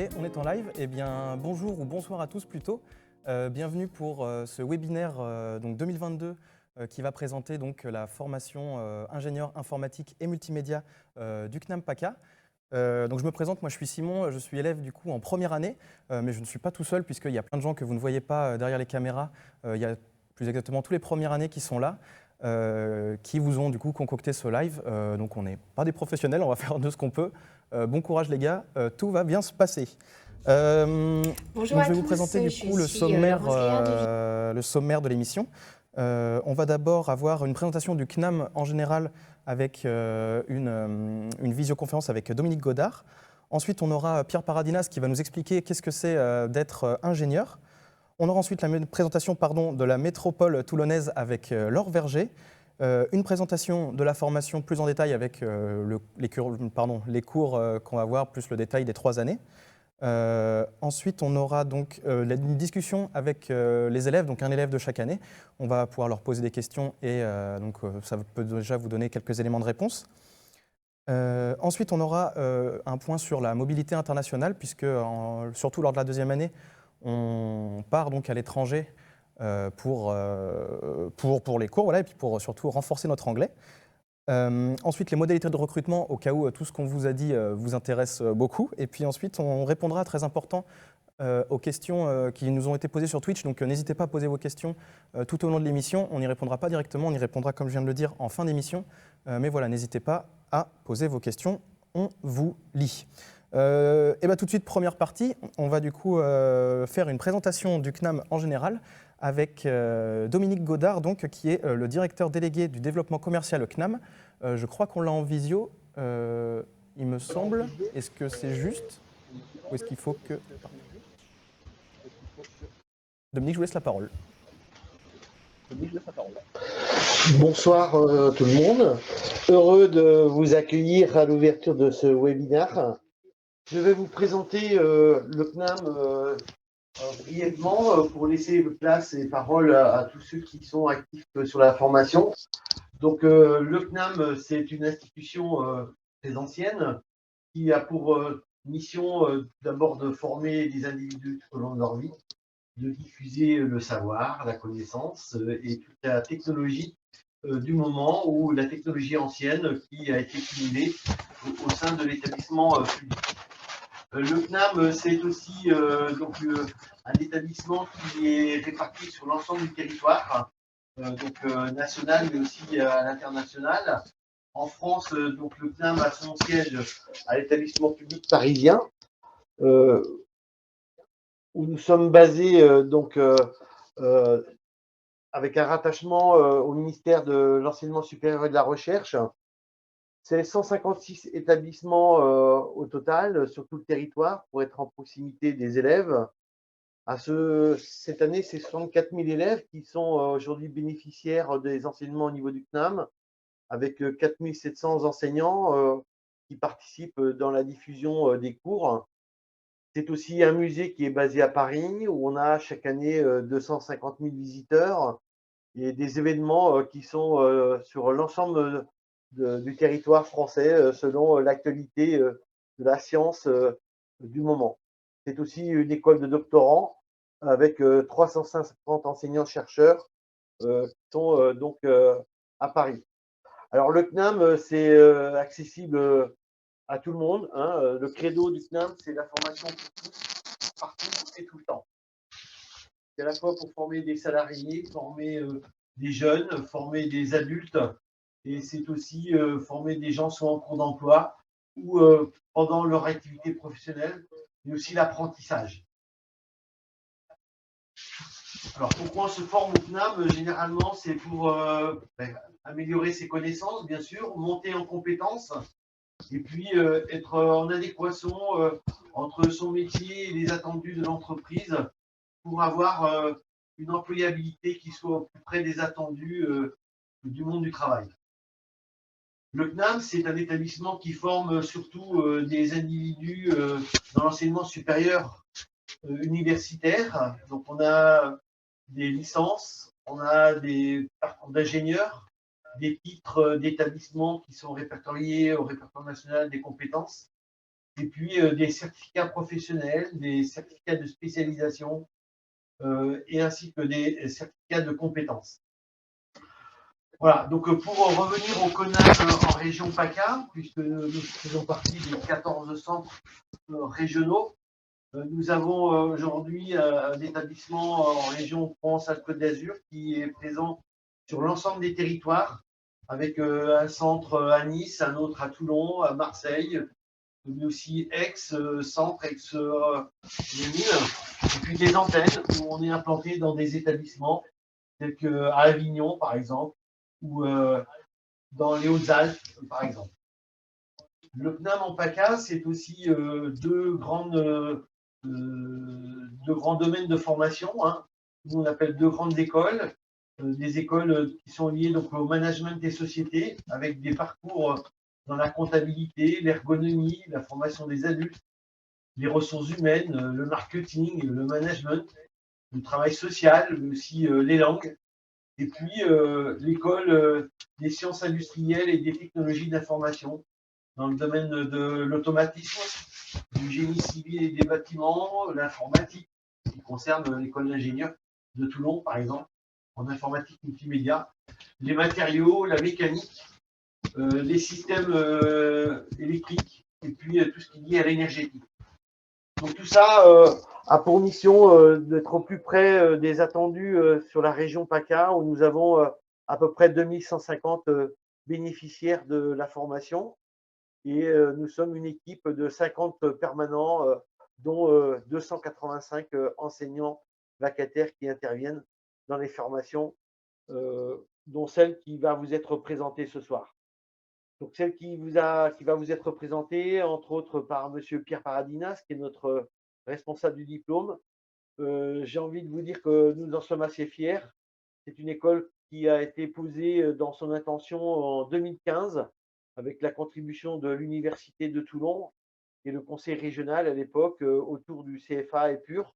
est, on est en live. Eh bien, bonjour ou bonsoir à tous plutôt. Bienvenue pour ce webinaire donc 2022 qui va présenter donc la formation ingénieur informatique et multimédia du CNAM PACA. Donc je me présente, moi je suis Simon, je suis élève du coup en première année, mais je ne suis pas tout seul puisqu'il y a plein de gens que vous ne voyez pas derrière les caméras. Il y a plus exactement tous les premières années qui sont là, qui vous ont du coup concocté ce live. Donc on n'est pas des professionnels, on va faire de ce qu'on peut. Bon courage les gars, tout va bien se passer. Bonjour Donc à je vais vous tous, présenter du je coup le suis sommaire, Laurence Gaillard de le sommaire de l'émission. On va d'abord avoir une présentation du CNAM en général avec une visioconférence avec Dominique Godard. Ensuite, on aura Pierre Paradinas qui va nous expliquer qu'est-ce que c'est d'être ingénieur. On aura ensuite la présentation de la métropole toulonnaise avec Laure Verger. Une présentation de la formation plus en détail avec les cours qu'on va voir, plus le détail des 3 années. Ensuite, on aura donc une discussion avec les élèves, donc un élève de chaque année. On va pouvoir leur poser des questions et ça peut déjà vous donner quelques éléments de réponse. Ensuite, on aura un point sur la mobilité internationale, puisque surtout lors de la 2e année, on part donc à l'étranger pour les cours, voilà, et puis pour surtout renforcer notre anglais. Ensuite, les modalités de recrutement, au cas où tout ce qu'on vous a dit vous intéresse beaucoup. Et puis ensuite, on répondra, très important, aux questions qui nous ont été posées sur Twitch. Donc n'hésitez pas à poser vos questions tout au long de l'émission. On n'y répondra pas directement, on y répondra, comme je viens de le dire, en fin d'émission. Mais voilà, n'hésitez pas à poser vos questions, on vous lit. Et bien tout de suite, première partie, on va du coup faire une présentation du CNAM en général avec Dominique Godard, donc, qui est le directeur délégué du développement commercial au CNAM. Je crois qu'on l'a en visio, il me semble. Est-ce que c'est juste ou est-ce qu'il faut que... Pardon. Dominique, je vous laisse la parole. Bonsoir tout le monde. Heureux de vous accueillir à l'ouverture de ce webinaire. Je vais vous présenter le CNAM brièvement pour laisser place et parole à tous ceux qui sont actifs sur la formation. Donc le CNAM, c'est une institution très ancienne qui a pour mission d'abord de former des individus tout au long de leur vie, de diffuser le savoir, la connaissance et toute la technologie du moment où la technologie ancienne qui a été cumulée au sein de l'établissement public. Le CNAM, c'est aussi donc, un établissement qui est réparti sur l'ensemble du territoire, national mais aussi à l'international. En France, donc, le CNAM a son siège à l'établissement public parisien, où nous sommes basés avec un rattachement au ministère de l'Enseignement supérieur et de la Recherche. C'est 156 établissements au total sur tout le territoire pour être en proximité des élèves. Cette année, c'est 64 000 élèves qui sont aujourd'hui bénéficiaires des enseignements au niveau du CNAM, avec 4 700 enseignants qui participent dans la diffusion des cours. C'est aussi un musée qui est basé à Paris, où on a chaque année 250 000 visiteurs et des événements qui sont sur l'ensemble du territoire français selon l'actualité de la science du moment. C'est aussi une école de doctorants avec 350 enseignants-chercheurs qui sont donc à Paris. Alors le CNAM, c'est accessible à tout le monde. Le credo du CNAM, c'est la formation pour tous, partout et tout le temps. C'est à la fois pour former des salariés, former des jeunes, former des adultes, et c'est aussi former des gens soit en cours d'emploi ou pendant leur activité professionnelle, mais aussi l'apprentissage. Alors pourquoi on se forme au CNAM? Généralement, c'est pour améliorer ses connaissances, bien sûr, monter en compétences, et puis être en adéquation entre son métier et les attendus de l'entreprise pour avoir une employabilité qui soit au plus près des attendus du monde du travail. Le CNAM, c'est un établissement qui forme surtout des individus dans l'enseignement supérieur universitaire. Donc on a des licences, on a des parcours d'ingénieurs, des titres d'établissement qui sont répertoriés au répertoire national des compétences. et puis des certificats professionnels, des certificats de spécialisation et ainsi que des certificats de compétences. Voilà, donc pour revenir au CONAM en région PACA, puisque nous faisons partie des 14 centres régionaux, nous avons aujourd'hui un établissement en région Provence-Alpes-Côte d'Azur qui est présent sur l'ensemble des territoires, avec un centre à Nice, un autre à Toulon, à Marseille, mais aussi Aix, centre, Aix, les Mines, et puis des antennes où on est implanté dans des établissements tels qu'à Avignon, par exemple, ou dans les Hautes-Alpes, par exemple. Le CNAM en PACA, c'est aussi deux grands domaines de formation. Hein. Nous, on appelle deux grandes écoles. Des écoles qui sont liées donc, au management des sociétés, avec des parcours dans la comptabilité, l'ergonomie, la formation des adultes, les ressources humaines, le marketing, le management, le travail social, mais aussi les langues. Et puis l'école des sciences industrielles et des technologies d'information dans le domaine de l'automatisme, du génie civil et des bâtiments, l'informatique, qui concerne l'école d'ingénieurs de Toulon, par exemple, en informatique multimédia, les matériaux, la mécanique, les systèmes électriques, et puis tout ce qui est lié à l'énergétique. Donc tout ça a pour mission d'être au plus près des attendus sur la région PACA, où nous avons à peu près 2150 bénéficiaires de la formation. Et nous sommes une équipe de 50 permanents, dont 285 enseignants vacataires qui interviennent dans les formations, dont celle qui va vous être présentée ce soir. Donc celle qui va vous être présentée, entre autres par Monsieur Pierre Paradinas, qui est notre responsable du diplôme. J'ai envie de vous dire que nous en sommes assez fiers. C'est une école qui a été posée dans son intention en 2015 avec la contribution de l'Université de Toulon et le conseil régional à l'époque autour du CFA EPUR,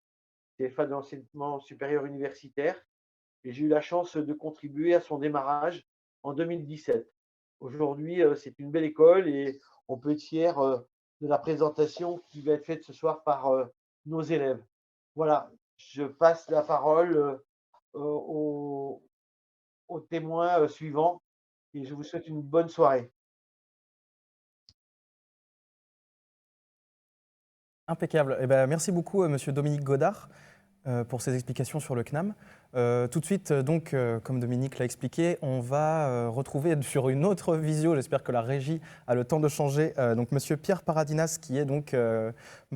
CFA de l'enseignement supérieur universitaire. Et j'ai eu la chance de contribuer à son démarrage en 2017. Aujourd'hui, c'est une belle école et on peut être fier de la présentation qui va être faite ce soir par nos élèves. Voilà, je passe la parole aux témoins suivants et je vous souhaite une bonne soirée. Impeccable. Eh ben, merci beaucoup, Monsieur Dominique Godard, pour ces explications sur le CNAM. Tout de suite, donc, comme Dominique l'a expliqué, on va retrouver sur une autre visio, j'espère que la régie a le temps de changer, donc Monsieur Pierre Paradinas, qui est donc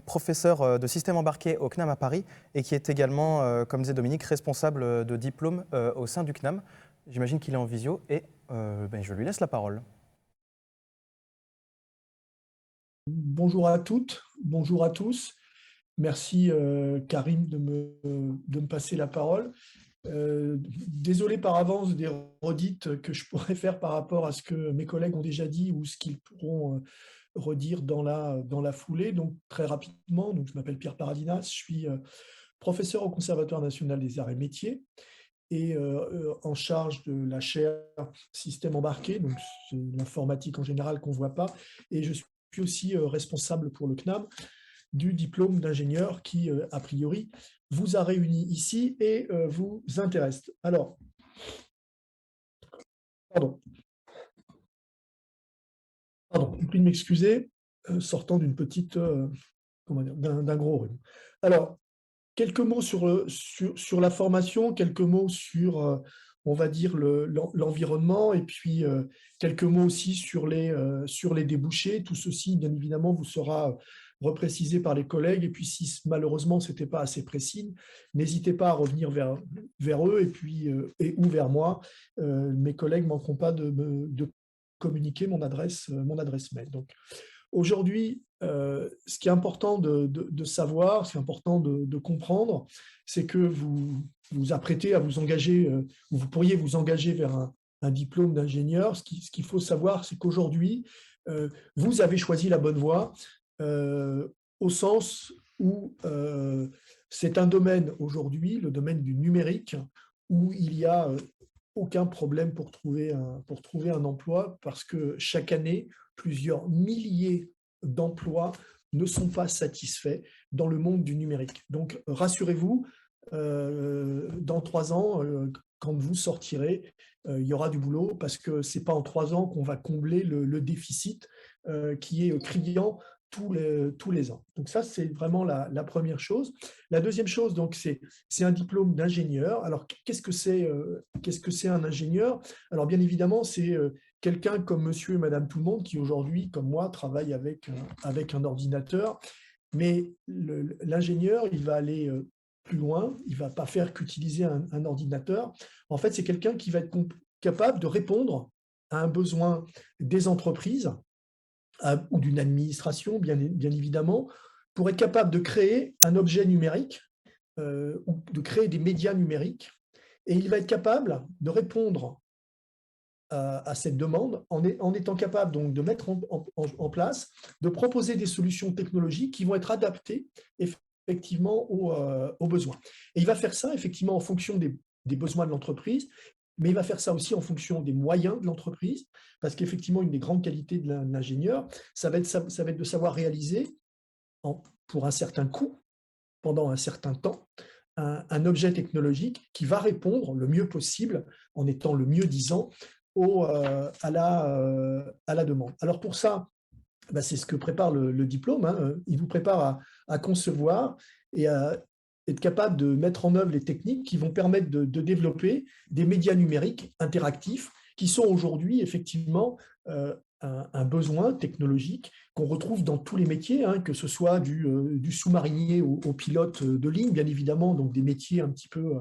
professeur de système embarqué au CNAM à Paris et qui est également, comme disait Dominique, responsable de diplôme au sein du CNAM. J'imagine qu'il est en visio et je lui laisse la parole. Bonjour à toutes, bonjour à tous. Merci Karim de me passer la parole. Désolé par avance des redites que je pourrais faire par rapport à ce que mes collègues ont déjà dit ou ce qu'ils pourront redire dans la foulée. Donc très rapidement, donc, je m'appelle Pierre Paradinas, je suis professeur au Conservatoire national des arts et métiers et en charge de la chaire système embarqué, donc c'est l'informatique en général qu'on ne voit pas, et je suis aussi responsable pour le CNAM du diplôme d'ingénieur qui, a priori, vous a réunis ici et vous intéresse. Alors, pardon, je prie de m'excuser, sortant d'une petite, comment dire, d'un gros rhume. Alors, quelques mots sur la formation, quelques mots sur, on va dire, l'environnement, et puis quelques mots aussi sur les débouchés. Tout ceci, bien évidemment, vous sera reprécisé par les collègues. Et puis, si malheureusement, ce n'était pas assez précis, n'hésitez pas à revenir vers eux et puis ou vers moi. Mes collègues ne manqueront pas de communiquer mon adresse mail. Donc, aujourd'hui, ce qui est important de savoir, ce qui est important de comprendre, c'est que vous vous apprêtez à vous engager, ou vous pourriez vous engager vers un diplôme d'ingénieur. Ce qu'il faut savoir, c'est qu'aujourd'hui, vous avez choisi la bonne voie, au sens où c'est un domaine aujourd'hui, le domaine du numérique, où il y a aucun problème pour trouver un emploi, parce que chaque année, plusieurs milliers d'emplois ne sont pas satisfaits dans le monde du numérique. Donc, rassurez-vous, dans 3 ans, quand vous sortirez, il y aura du boulot parce que ce n'est pas en 3 ans qu'on va combler le déficit qui est criant tous les ans. Donc ça, c'est vraiment la première chose. La deuxième chose, donc, c'est un diplôme d'ingénieur. Alors, qu'est-ce que c'est un ingénieur? Alors, bien évidemment, c'est quelqu'un comme monsieur et madame tout le monde qui aujourd'hui, comme moi, travaille avec un ordinateur. Mais l'ingénieur, il va aller plus loin, il ne va pas faire qu'utiliser un ordinateur. En fait, c'est quelqu'un qui va être capable de répondre à un besoin des entreprises ou d'une administration, bien évidemment, pour être capable de créer un objet numérique ou de créer des médias numériques. Et il va être capable de répondre à cette demande en étant capable donc de mettre en place, de proposer des solutions technologiques qui vont être adaptées effectivement aux besoins. Et il va faire ça effectivement en fonction des besoins de l'entreprise, mais il va faire ça aussi en fonction des moyens de l'entreprise, parce qu'effectivement, une des grandes qualités de l'ingénieur, ça va être de savoir réaliser pour un certain coût, pendant un certain temps, un objet technologique qui va répondre le mieux possible, en étant le mieux disant, à la demande. Alors pour ça, c'est ce que prépare le diplôme. Hein. Il vous prépare à concevoir et à être capable de mettre en œuvre les techniques qui vont permettre de développer des médias numériques interactifs qui sont aujourd'hui effectivement un besoin technologique qu'on retrouve dans tous les métiers, hein, que ce soit du sous-marinier au pilote de ligne, bien évidemment, donc des métiers un petit peu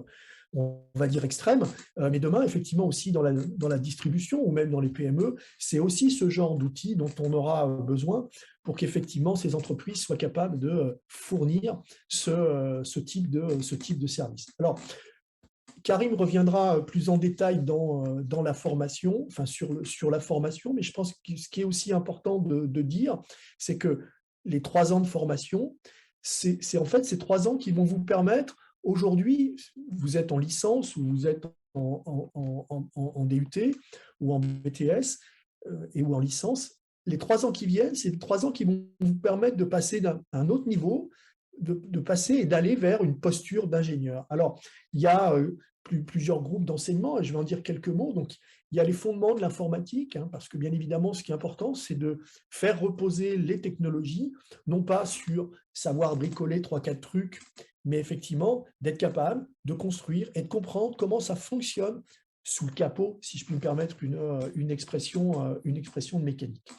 on va dire extrêmes, mais demain, effectivement, aussi dans la distribution ou même dans les PME, c'est aussi ce genre d'outils dont on aura besoin pour qu'effectivement ces entreprises soient capables de fournir ce type de service. Alors, Karim reviendra plus en détail dans la formation, enfin sur la formation, mais je pense que ce qui est aussi important de dire, c'est que les 3 ans de formation, c'est en fait ces 3 ans qui vont vous permettre, aujourd'hui, vous êtes en licence ou vous êtes en DUT ou en BTS ou en licence, les 3 ans qui viennent, c'est les 3 ans qui vont vous permettre de passer d'un autre niveau, de passer et d'aller vers une posture d'ingénieur. Alors, il y a plusieurs groupes d'enseignement, et je vais en dire quelques mots. Donc, il y a les fondements de l'informatique, hein, parce que bien évidemment, ce qui est important, c'est de faire reposer les technologies, non pas sur savoir bricoler 3-4 trucs, mais effectivement, d'être capable de construire et de comprendre comment ça fonctionne sous le capot, si je puis me permettre une expression de mécanique.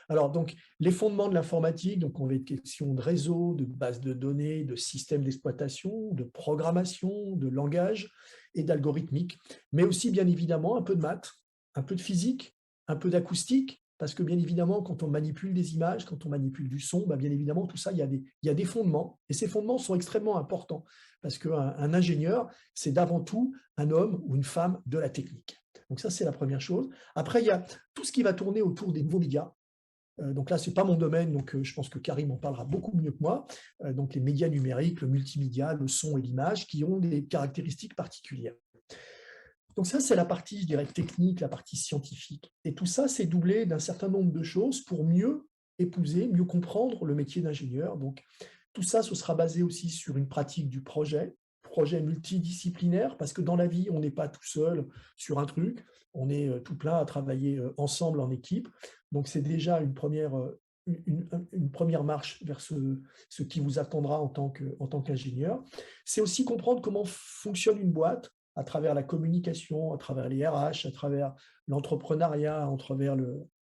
Alors, donc, les fondements de l'informatique, donc on va être question de réseau, de base de données, de système d'exploitation, de programmation, de langage et d'algorithmique, mais aussi, bien évidemment, un peu de maths, un peu de physique, un peu d'acoustique, parce que, bien évidemment, quand on manipule des images, quand on manipule du son, bien évidemment, tout ça, il y a des fondements, et ces fondements sont extrêmement importants, parce qu'un ingénieur, c'est d'avant tout un homme ou une femme de la technique. Donc ça, c'est la première chose. Après, il y a tout ce qui va tourner autour des nouveaux médias. Donc là, ce n'est pas mon domaine, donc je pense que Karim en parlera beaucoup mieux que moi. Donc les médias numériques, le multimédia, le son et l'image, qui ont des caractéristiques particulières. Donc ça, c'est la partie, je dirais, technique, la partie scientifique. Et tout ça, c'est doublé d'un certain nombre de choses pour mieux épouser, mieux comprendre le métier d'ingénieur. Donc tout ça, ce sera basé aussi sur une pratique du projet multidisciplinaire, parce que dans la vie, on n'est pas tout seul sur un truc, on est tout plein à travailler ensemble en équipe. Donc c'est déjà une première marche vers ce qui vous attendra en tant qu'ingénieur. C'est aussi comprendre comment fonctionne une boîte à travers la communication, à travers les RH, à travers l'entrepreneuriat, à travers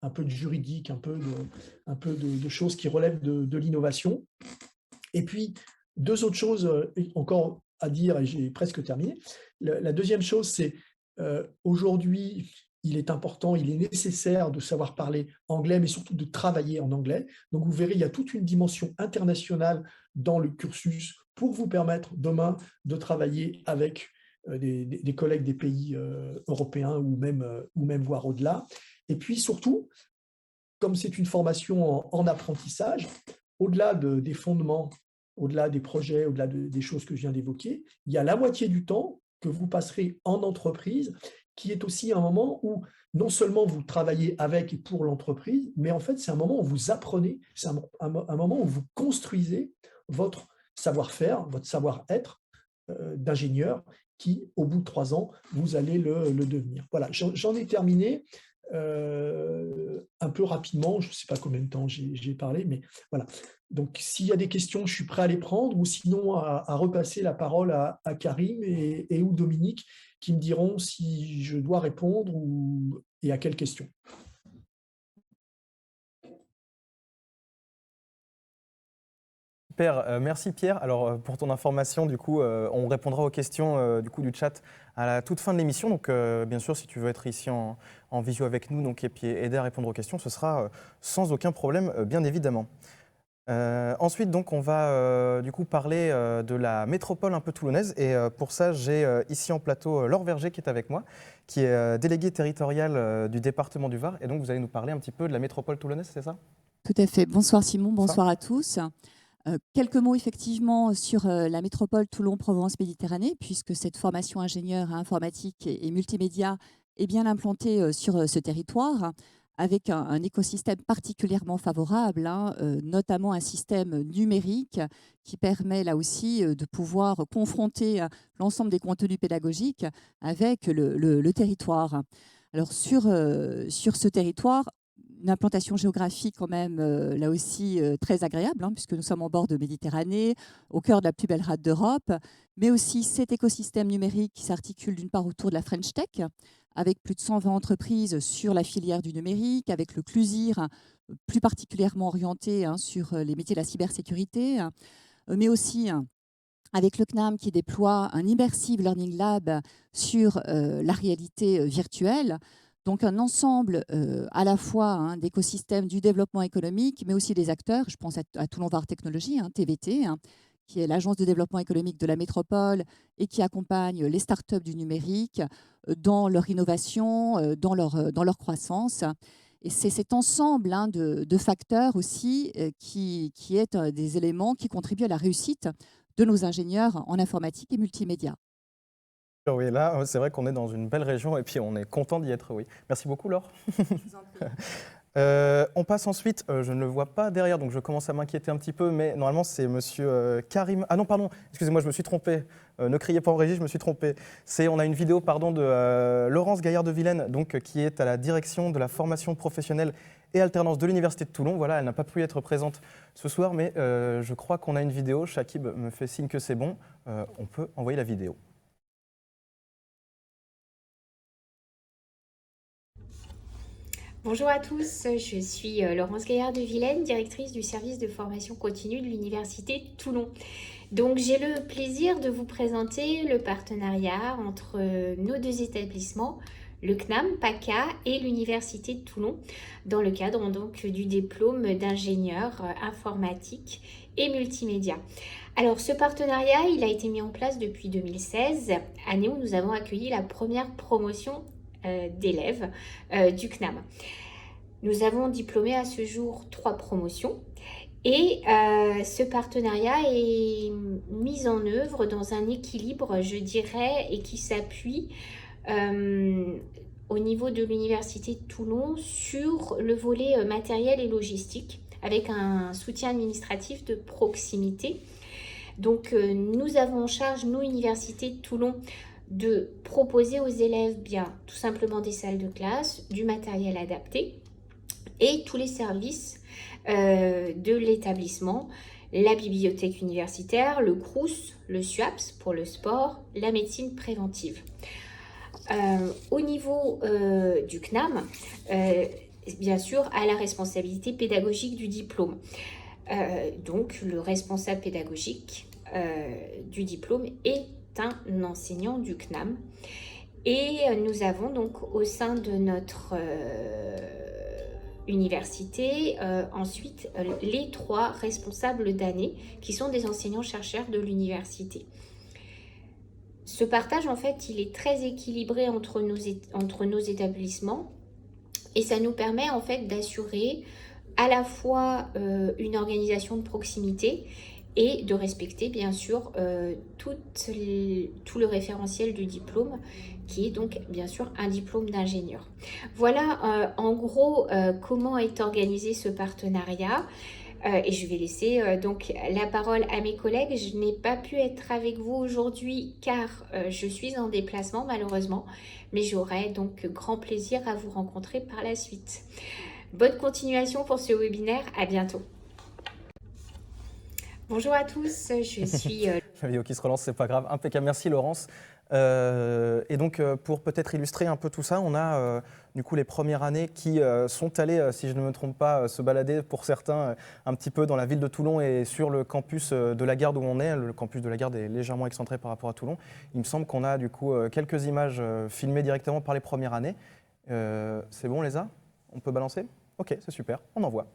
un peu de juridique, un peu de choses qui relèvent de l'innovation. Et puis, 2 autres choses encore à dire, et j'ai presque terminé. La deuxième chose, c'est aujourd'hui, il est important, il est nécessaire de savoir parler anglais, mais surtout de travailler en anglais. Donc, vous verrez, il y a toute une dimension internationale dans le cursus pour vous permettre demain de travailler avec des collègues des pays européens ou même voire au-delà. Et puis surtout, comme c'est une formation en apprentissage, au-delà des fondements, au-delà des projets, au-delà des choses que je viens d'évoquer, il y a la moitié du temps que vous passerez en entreprise, qui est aussi un moment où non seulement vous travaillez avec et pour l'entreprise, mais en fait, c'est un moment où vous apprenez, c'est un moment où vous construisez votre savoir-faire, votre savoir-être d'ingénieur qui, au bout de 3 ans, vous allez le devenir. Voilà, j'en ai terminé un peu rapidement. Je ne sais pas combien de temps j'ai parlé, mais voilà. Donc, s'il y a des questions, je suis prêt à les prendre, ou sinon à repasser la parole à Karim et ou Dominique, qui me diront si je dois répondre et à quelles questions. Super, merci Pierre. Alors pour ton information, du coup, on répondra aux questions du coup du chat à la toute fin de l'émission. Donc bien sûr, si tu veux être ici en visio avec nous, donc et puis aider à répondre aux questions, ce sera sans aucun problème, bien évidemment. Ensuite, donc, on va du coup parler de la métropole un peu toulonnaise. Et pour ça, j'ai ici en plateau Laure Verger qui est avec moi, qui est déléguée territoriale du département du Var. Et donc, vous allez nous parler un petit peu de la métropole toulonnaise, c'est ça? Tout à fait. Bonsoir Simon, bonsoir à tous. Quelques mots effectivement sur la métropole Toulon-Provence-Méditerranée, puisque cette formation ingénieur informatique et multimédia est bien implantée sur ce territoire, avec un écosystème particulièrement favorable, notamment un système numérique qui permet là aussi de pouvoir confronter l'ensemble des contenus pédagogiques avec le territoire. Alors sur ce territoire, une implantation géographique quand même, là aussi, très agréable, puisque nous sommes en bord de Méditerranée, au cœur de la plus belle rade d'Europe, mais aussi cet écosystème numérique qui s'articule d'une part autour de la French Tech, avec plus de 120 entreprises sur la filière du numérique, avec le CLUSIR, plus particulièrement orienté sur les métiers de la cybersécurité, mais aussi avec le CNAM qui déploie un Immersive Learning Lab sur la réalité virtuelle. Donc un ensemble à la fois d'écosystèmes du développement économique, mais aussi des acteurs. Je pense à Toulon Var Technologies, TVT, qui est l'agence de développement économique de la métropole et qui accompagne les startups du numérique dans leur innovation, dans leur croissance. Et c'est cet ensemble de facteurs aussi qui est des éléments qui contribuent à la réussite de nos ingénieurs en informatique et multimédia. Oui, là, c'est vrai qu'on est dans une belle région et puis on est content d'y être, oui. Merci beaucoup, Laure. Je vous en prie. On passe ensuite, je ne le vois pas derrière, donc je commence à m'inquiéter un petit peu, mais normalement c'est monsieur Karim. Ah non, pardon, excusez-moi, je me suis trompé. Ne criez pas en régie, je me suis trompé. On a une vidéo de Laurence Gaillard de Vilaine, donc, qui est à la direction de la formation professionnelle et alternance de l'Université de Toulon. Voilà, elle n'a pas pu être présente ce soir, mais je crois qu'on a une vidéo. Shakib me fait signe que c'est bon. On peut envoyer la vidéo. Bonjour à tous, je suis Laurence Gaillard de Vilaine, directrice du service de formation continue de l'Université de Toulon. Donc j'ai le plaisir de vous présenter le partenariat entre nos deux établissements, le CNAM, PACA et l'Université de Toulon, dans le cadre donc du diplôme d'ingénieur informatique et multimédia. Alors ce partenariat, il a été mis en place depuis 2016, année où nous avons accueilli la première promotion d'élèves du CNAM. Nous avons diplômé à ce jour 3 promotions et ce partenariat est mis en œuvre dans un équilibre, je dirais, et qui s'appuie au niveau de l'Université de Toulon sur le volet matériel et logistique avec un soutien administratif de proximité. Donc nous avons en charge, nous, Université de Toulon, de proposer aux élèves tout simplement des salles de classe, du matériel adapté et tous les services de l'établissement, la bibliothèque universitaire, le CRUS, le SUAPS pour le sport, la médecine préventive. Au niveau du CNAM, bien sûr, à la responsabilité pédagogique du diplôme. Donc le responsable pédagogique du diplôme est un enseignant du CNAM et nous avons donc au sein de notre université ensuite les 3 responsables d'année qui sont des enseignants-chercheurs de l'université. Ce partage en fait il est très équilibré entre nos établissements et ça nous permet en fait d'assurer à la fois une organisation de proximité et de respecter bien sûr tout le référentiel du diplôme qui est donc bien sûr un diplôme d'ingénieur. Voilà en gros comment est organisé ce partenariat. Et je vais laisser donc la parole à mes collègues. Je n'ai pas pu être avec vous aujourd'hui car je suis en déplacement malheureusement, mais j'aurai donc grand plaisir à vous rencontrer par la suite. Bonne continuation pour ce webinaire, à bientôt. Bonjour à tous, je suis... La vidéo qui se relance, c'est pas grave. Impeccable, merci Laurence. Et donc, pour peut-être illustrer un peu tout ça, on a du coup les premières années qui sont allées, si je ne me trompe pas, se balader pour certains un petit peu dans la ville de Toulon et sur le campus de la Garde où on est. Le campus de la Garde est légèrement excentré par rapport à Toulon. Il me semble qu'on a du coup quelques images filmées directement par les premières années. C'est bon, on les a? On peut balancer? Ok, c'est super, on envoie.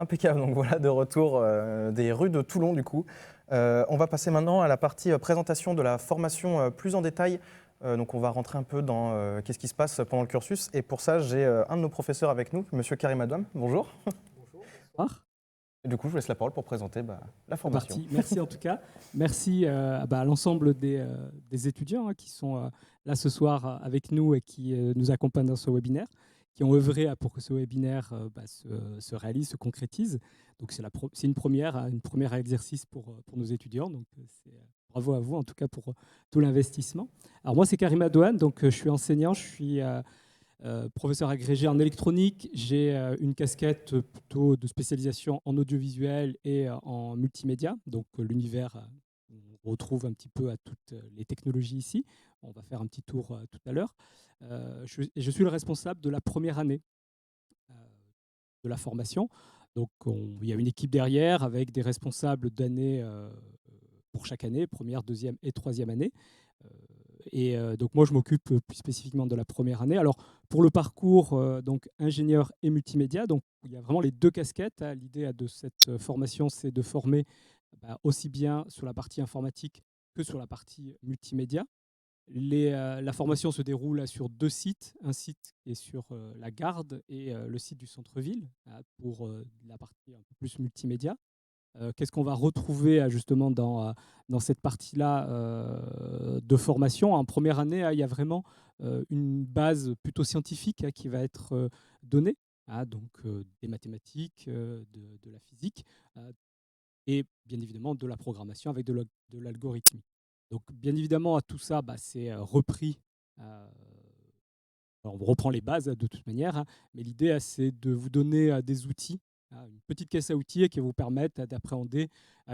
Impeccable, donc voilà de retour des rues de Toulon du coup. On va passer maintenant à la partie présentation de la formation plus en détail. Donc on va rentrer un peu dans qu'est-ce qui se passe pendant le cursus. Et pour ça, j'ai un de nos professeurs avec nous, Monsieur Karim Adouam. Bonjour. Bonjour. Et du coup, je vous laisse la parole pour présenter la formation. Merci en tout cas. Merci à l'ensemble des étudiants qui sont là ce soir avec nous et qui nous accompagnent dans ce webinaire, qui ont œuvré pour que ce webinaire se réalise, se concrétise. Donc c'est une première exercice pour nos étudiants. Donc bravo à vous en tout cas pour tout l'investissement. Alors moi c'est Karim Adouane, donc je suis enseignant, je suis professeur agrégé en électronique. J'ai une casquette plutôt de spécialisation en audiovisuel et en multimédia. Donc l'univers, on retrouve un petit peu à toutes les technologies ici. On va faire un petit tour tout à l'heure. Je suis le responsable de la première année de la formation. Donc il y a une équipe derrière avec des responsables d'année pour chaque année, première, deuxième et troisième année. Donc moi, je m'occupe plus spécifiquement de la première année. Alors, pour le parcours, donc ingénieur et multimédia, donc il y a vraiment les deux casquettes. L'idée de cette formation, c'est de former aussi bien sur la partie informatique que sur la partie multimédia. La formation se déroule sur deux sites, un site qui est sur la Garde et le site du centre-ville pour la partie un peu plus multimédia. Qu'est-ce qu'on va retrouver justement dans cette partie-là de formation? En première année, il y a vraiment une base plutôt scientifique qui va être donnée, donc des mathématiques, de la physique et bien évidemment de la programmation avec de l'algorithmie. Donc bien évidemment, tout ça, c'est repris on reprend les bases de toute manière, hein, mais l'idée, c'est de vous donner des outils, une petite caisse à outils qui va vous permettre d'appréhender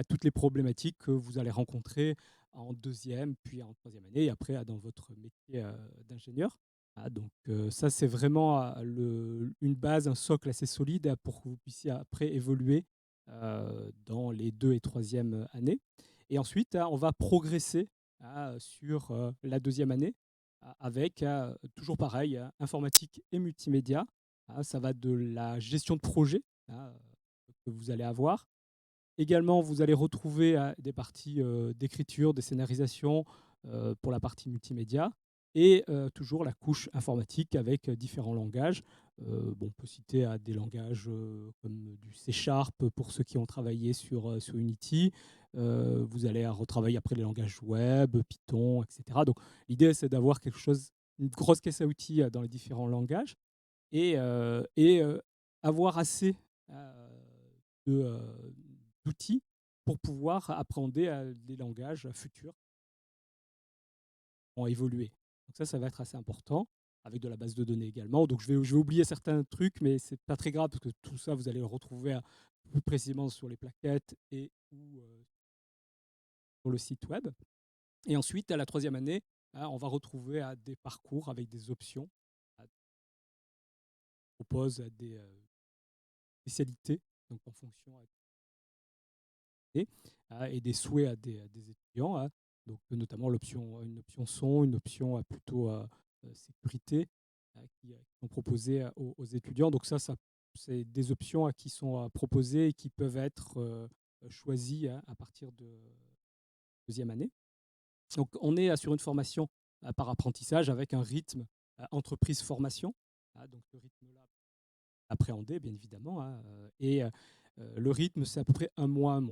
toutes les problématiques que vous allez rencontrer en deuxième, puis en troisième année, et après dans votre métier d'ingénieur. Donc ça, c'est vraiment une base, un socle assez solide pour que vous puissiez après évoluer dans les 2 et 3e années. Et ensuite, on va progresser sur la deuxième année avec, toujours pareil, informatique et multimédia. Ça va de la gestion de projet que vous allez avoir. Également, vous allez retrouver des parties d'écriture, de scénarisation pour la partie multimédia. Et toujours la couche informatique avec différents langages. On peut citer des langages comme du C# pour ceux qui ont travaillé sur Unity. Vous allez retravailler après les langages web, Python, etc. Donc l'idée, c'est d'avoir quelque chose, une grosse caisse à outils dans les différents langages et avoir assez d'outils pour pouvoir appréhender les langages futurs qui vont évoluer. Donc ça va être assez important, avec de la base de données également. Donc je vais oublier certains trucs, mais ce n'est pas très grave, parce que tout ça, vous allez le retrouver plus précisément sur les plaquettes et ou sur le site web. Et ensuite, à la troisième année, on va retrouver des parcours avec des options. On propose des spécialités, donc en fonction et des souhaits des étudiants. Donc, notamment une option son, une option plutôt sécurité qui sont proposées aux étudiants. Donc ça c'est des options qui sont proposées et qui peuvent être choisies à partir de deuxième année. Donc on est sur une formation par apprentissage avec un rythme entreprise-formation. Donc le rythme-là, appréhendé bien évidemment. Et le rythme, c'est à peu près un mois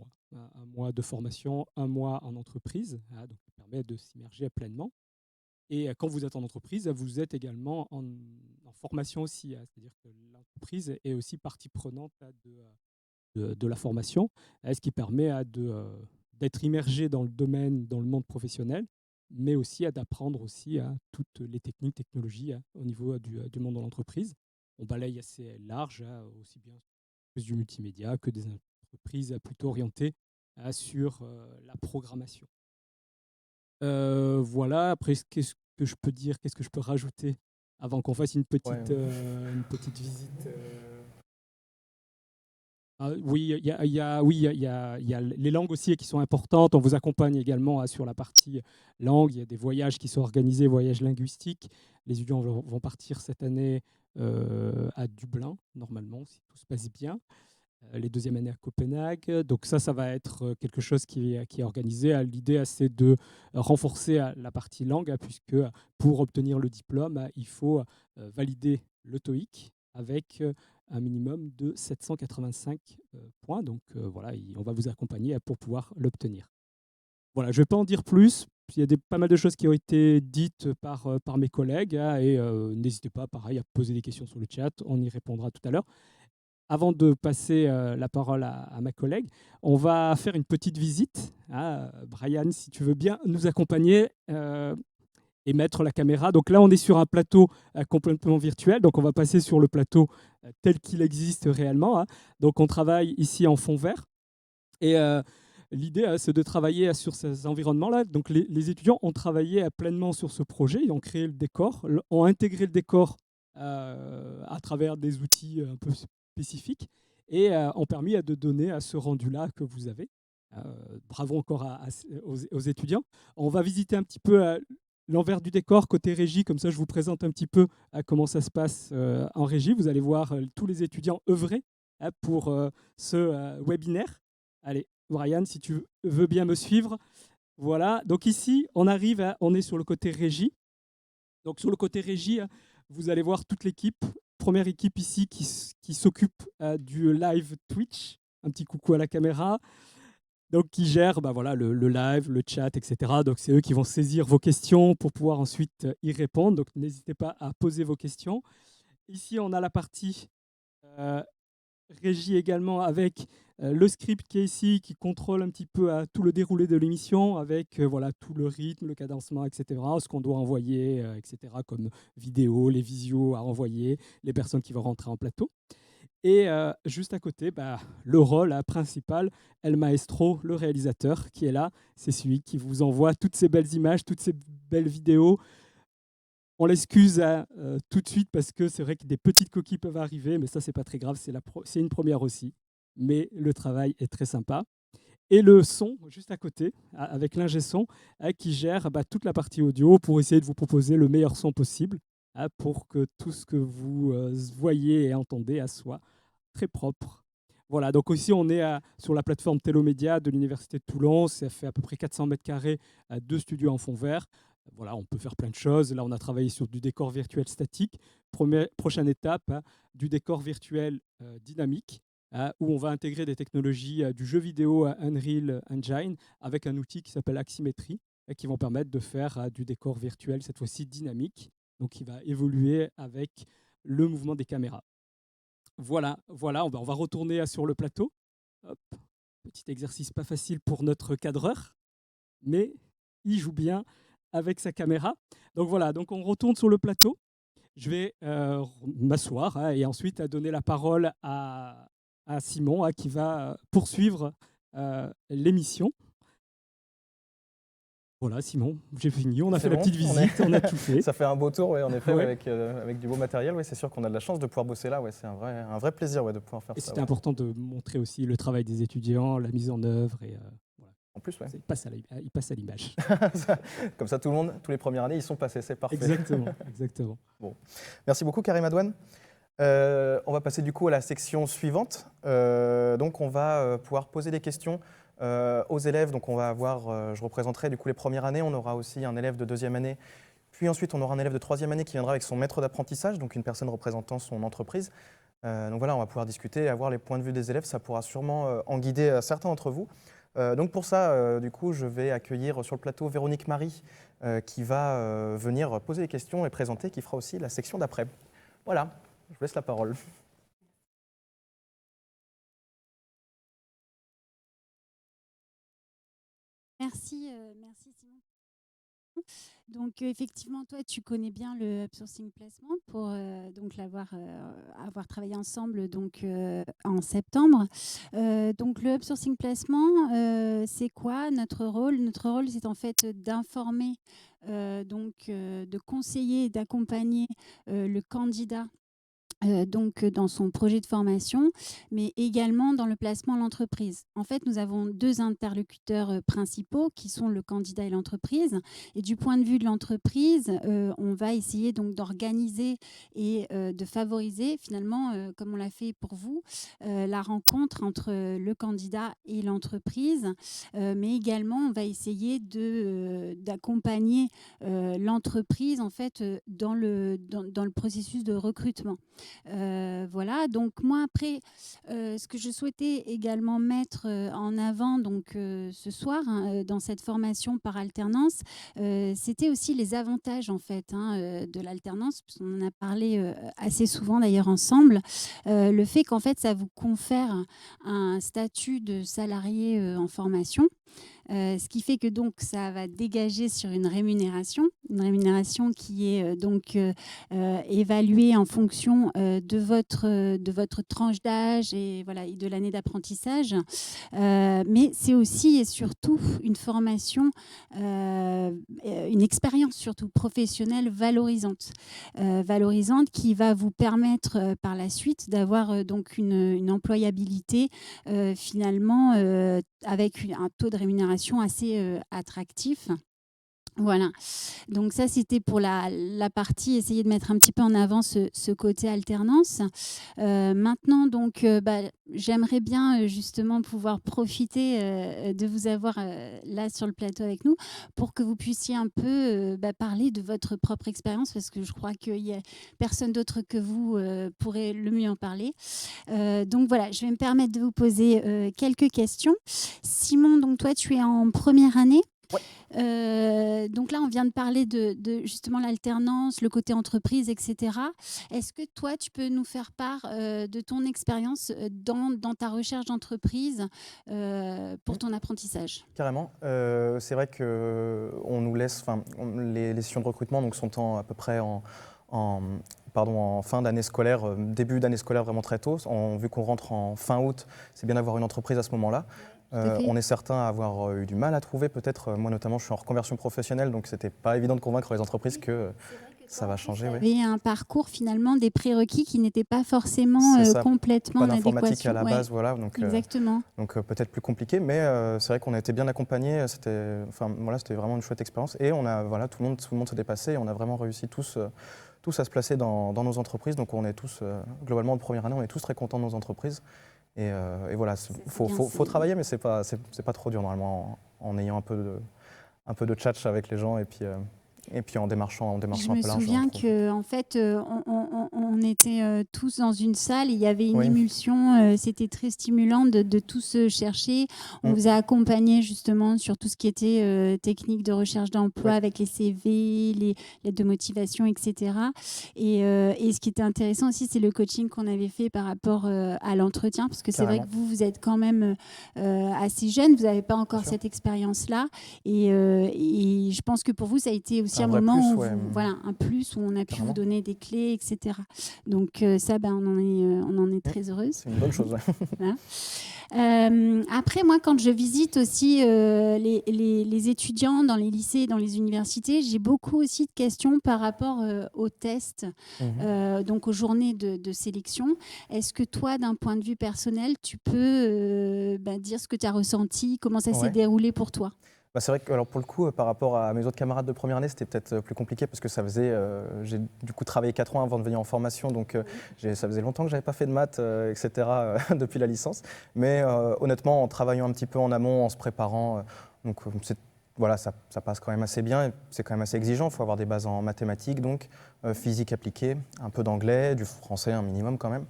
de formation, un mois en entreprise, donc ça permet de s'immerger pleinement. Et quand vous êtes en entreprise, vous êtes également en formation aussi, c'est-à-dire que l'entreprise est aussi partie prenante de la formation, ce qui permet d'être immergé dans le domaine, dans le monde professionnel, mais aussi d'apprendre aussi toutes les technologies au niveau du monde de l'entreprise. On balaye assez large, aussi bien du multimédia que des entreprises plutôt orientées sur la programmation. Voilà, après, qu'est-ce que je peux dire, qu'est-ce que je peux rajouter avant qu'on fasse une petite visite oui, il y a les langues aussi qui sont importantes. On vous accompagne également sur la partie langue. Il y a des voyages qui sont organisés, voyages linguistiques. Les étudiants vont partir cette année à Dublin, normalement, si tout se passe bien. Les deuxièmes années à Copenhague. Donc ça va être quelque chose qui est organisé. L'idée, c'est de renforcer la partie langue, puisque pour obtenir le diplôme, il faut valider le TOEIC avec un minimum de 785 points. Donc voilà, on va vous accompagner pour pouvoir l'obtenir. Voilà, je ne vais pas en dire plus. Il y a pas mal de choses qui ont été dites par mes collègues. Et n'hésitez pas, pareil, à poser des questions sur le chat. On y répondra tout à l'heure. Avant de passer la parole à ma collègue, on va faire une petite visite. Brian, si tu veux bien nous accompagner et mettre la caméra. Donc là, on est sur un plateau complètement virtuel. Donc on va passer sur le plateau tel qu'il existe réellement. Donc on travaille ici en fond vert. Et l'idée, c'est de travailler sur ces environnements-là. Donc les étudiants ont travaillé pleinement sur ce projet. Ils ont créé le décor, ont intégré le décor à travers des outils un peu spécifiques et ont permis de donner à ce rendu-là que vous avez. Bravo encore aux étudiants. On va visiter un petit peu l'envers du décor côté régie, comme ça je vous présente un petit peu comment ça se passe en régie. Vous allez voir tous les étudiants œuvrer pour ce webinaire. Allez, Brian, si tu veux bien me suivre. Voilà, donc ici, on est sur le côté régie. Donc sur le côté régie, vous allez voir toute l'équipe. Première équipe ici qui s'occupe du live Twitch. Un petit coucou à la caméra. Donc qui gère le live, le chat, etc. Donc c'est eux qui vont saisir vos questions pour pouvoir ensuite y répondre. Donc n'hésitez pas à poser vos questions. Ici, on a la partie régie également avec le script qui est ici, qui contrôle un petit peu tout le déroulé de l'émission avec voilà, tout le rythme, le cadencement, etc., ce qu'on doit envoyer, etc., comme vidéo, les visios à envoyer, les personnes qui vont rentrer en plateau. Et juste à côté, le rôle principal, El Maestro, le réalisateur, qui est là. C'est celui qui vous envoie toutes ces belles images, toutes ces belles vidéos. On l'excuse tout de suite parce que c'est vrai que des petites coquilles peuvent arriver, mais ça, c'est pas très grave, c'est une première aussi. Mais le travail est très sympa. Et le son, juste à côté, avec l'ingé son, qui gère toute la partie audio pour essayer de vous proposer le meilleur son possible, pour que tout ce que vous voyez et entendez soit très propre. Voilà, donc aussi on est sur la plateforme Télomédia de l'Université de Toulon. Ça fait à peu près 400 mètres carrés, 2 studios en fond vert. Voilà, on peut faire plein de choses. Là, on a travaillé sur du décor virtuel statique. Prochaine étape, du décor virtuel dynamique, où on va intégrer des technologies du jeu vidéo Unreal Engine avec un outil qui s'appelle Axymetry, qui vont permettre de faire du décor virtuel, cette fois-ci dynamique, donc qui va évoluer avec le mouvement des caméras. Voilà, on va retourner sur le plateau. Hop, petit exercice pas facile pour notre cadreur, mais il joue bien avec sa caméra. Donc voilà, donc on retourne sur le plateau. Je vais m'asseoir et ensuite donner la parole à Simon qui va poursuivre l'émission. Voilà, Simon, j'ai fini. On a fait la petite visite, on a tout fait. Ça fait un beau tour, en effet, Ouais. avec du beau matériel. C'est sûr qu'on a de la chance de pouvoir bosser là. C'est un vrai plaisir de pouvoir faire et ça. C'était important de montrer aussi le travail des étudiants, la mise en œuvre. Et, voilà. En plus, Il passe à l'image. Comme ça, tout le monde, tous les premières années, ils sont passés. C'est parfait. Exactement. Bon. Merci beaucoup, Karim Adouane. On va passer du coup à la section suivante. Donc, on va pouvoir poser des questions aux élèves. Donc, on va avoir, je représenterai du coup les premières années. On aura aussi un élève de deuxième année. Puis ensuite, on aura un élève de troisième année qui viendra avec son maître d'apprentissage, donc une personne représentant son entreprise. Donc voilà, on va pouvoir discuter et avoir les points de vue des élèves. Ça pourra sûrement en guider certains d'entre vous. Donc pour ça, du coup, je vais accueillir sur le plateau Véronique Marie qui va venir poser des questions et présenter, qui fera aussi la section d'après. Voilà, je vous laisse la parole. Merci Simon. Donc effectivement, toi, tu connais bien le upsourcing placement pour donc avoir travaillé ensemble en septembre. Donc le upsourcing placement, c'est quoi notre rôle? Notre rôle, c'est en fait d'informer, de conseiller et d'accompagner le candidat dans son projet de formation, mais également dans le placement à l'entreprise. En fait, nous avons 2 interlocuteurs principaux qui sont le candidat et l'entreprise. Et du point de vue de l'entreprise, on va essayer donc d'organiser et de favoriser finalement, comme on l'a fait pour vous, la rencontre entre le candidat et l'entreprise. Mais également, on va essayer d'accompagner l'entreprise en fait dans le processus de recrutement. Voilà, donc moi après, ce que je souhaitais également mettre en avant ce soir dans cette formation par alternance, c'était aussi les avantages en fait de l'alternance, parce qu'on en a parlé assez souvent d'ailleurs ensemble, le fait qu'en fait ça vous confère un statut de salarié en formation. Ce qui fait que donc ça va dégager sur une rémunération qui est évaluée en fonction de votre tranche d'âge et de l'année d'apprentissage. Mais c'est aussi et surtout une formation, une expérience surtout professionnelle valorisante qui va vous permettre par la suite d'avoir donc une employabilité finalement avec un taux de rémunération assez attractif. Voilà, donc ça c'était pour la partie essayer de mettre un petit peu en avant ce côté alternance. Maintenant donc j'aimerais bien justement pouvoir profiter de vous avoir là sur le plateau avec nous pour que vous puissiez un peu parler de votre propre expérience, parce que je crois qu'il y a personne d'autre que vous pourrait le mieux en parler. Donc voilà, je vais me permettre de vous poser quelques questions. Simon, donc toi tu es en première année. Donc là, on vient de parler de justement l'alternance, le côté entreprise, etc. Est-ce que toi, tu peux nous faire part de ton expérience dans ta recherche d'entreprise pour ton apprentissage? Carrément. C'est vrai qu'on nous laisse, les sessions de recrutement donc, sont à peu près en fin d'année scolaire, début d'année scolaire vraiment très tôt. Vu qu'on rentre en fin août, c'est bien d'avoir une entreprise à ce moment-là. On est certain à avoir eu du mal à trouver, peut-être. Moi notamment, je suis en reconversion professionnelle, donc c'était pas évident de convaincre les entreprises que ça va changer. Vous avez un parcours finalement, des prérequis qui n'étaient pas forcément complètement pas en d'informatique adéquation. à la base, voilà. Donc, exactement. Donc peut-être plus compliqué, mais c'est vrai qu'on a été bien accompagnés. C'était vraiment une chouette expérience. Et tout le monde s'est dépassé et on a vraiment réussi tous à se placer dans nos entreprises. Donc on est tous, globalement, en première année, on est tous très contents de nos entreprises. Et voilà, faut travailler, mais c'est pas trop dur normalement en ayant un peu de tchatch avec les gens et puis en démarchant un peu large. Je me souviens qu'en fait, on était tous dans une salle, il y avait une émulsion, c'était très stimulant de tous chercher. On vous a accompagné justement sur tout ce qui était technique de recherche d'emploi avec les CV, les lettres de motivation, etc. Et ce qui était intéressant aussi, c'est le coaching qu'on avait fait par rapport à l'entretien, parce que c'est vrai que vous êtes quand même assez jeune, vous n'avez pas encore cette expérience-là. Et je pense que pour vous, ça a été aussi un moment plus, où un plus où on a pu vous donner des clés, etc. Donc ça, on en est très heureuse. C'est une bonne chose. Après, moi, quand je visite aussi les étudiants dans les lycées et dans les universités, j'ai beaucoup aussi de questions par rapport aux tests, donc aux journées de sélection. Est-ce que toi, d'un point de vue personnel, tu peux dire ce que tu as ressenti, comment ça s'est déroulé pour toi? C'est vrai que alors pour le coup, par rapport à mes autres camarades de première année, c'était peut-être plus compliqué parce que j'ai du coup travaillé 4 ans avant de venir en formation, donc ça faisait longtemps que j'avais pas fait de maths, etc. Depuis la licence. Mais honnêtement, en travaillant un petit peu en amont, en se préparant, ça passe quand même assez bien. C'est quand même assez exigeant. Il faut avoir des bases en mathématiques, donc physique appliquée, un peu d'anglais, du français, un minimum quand même.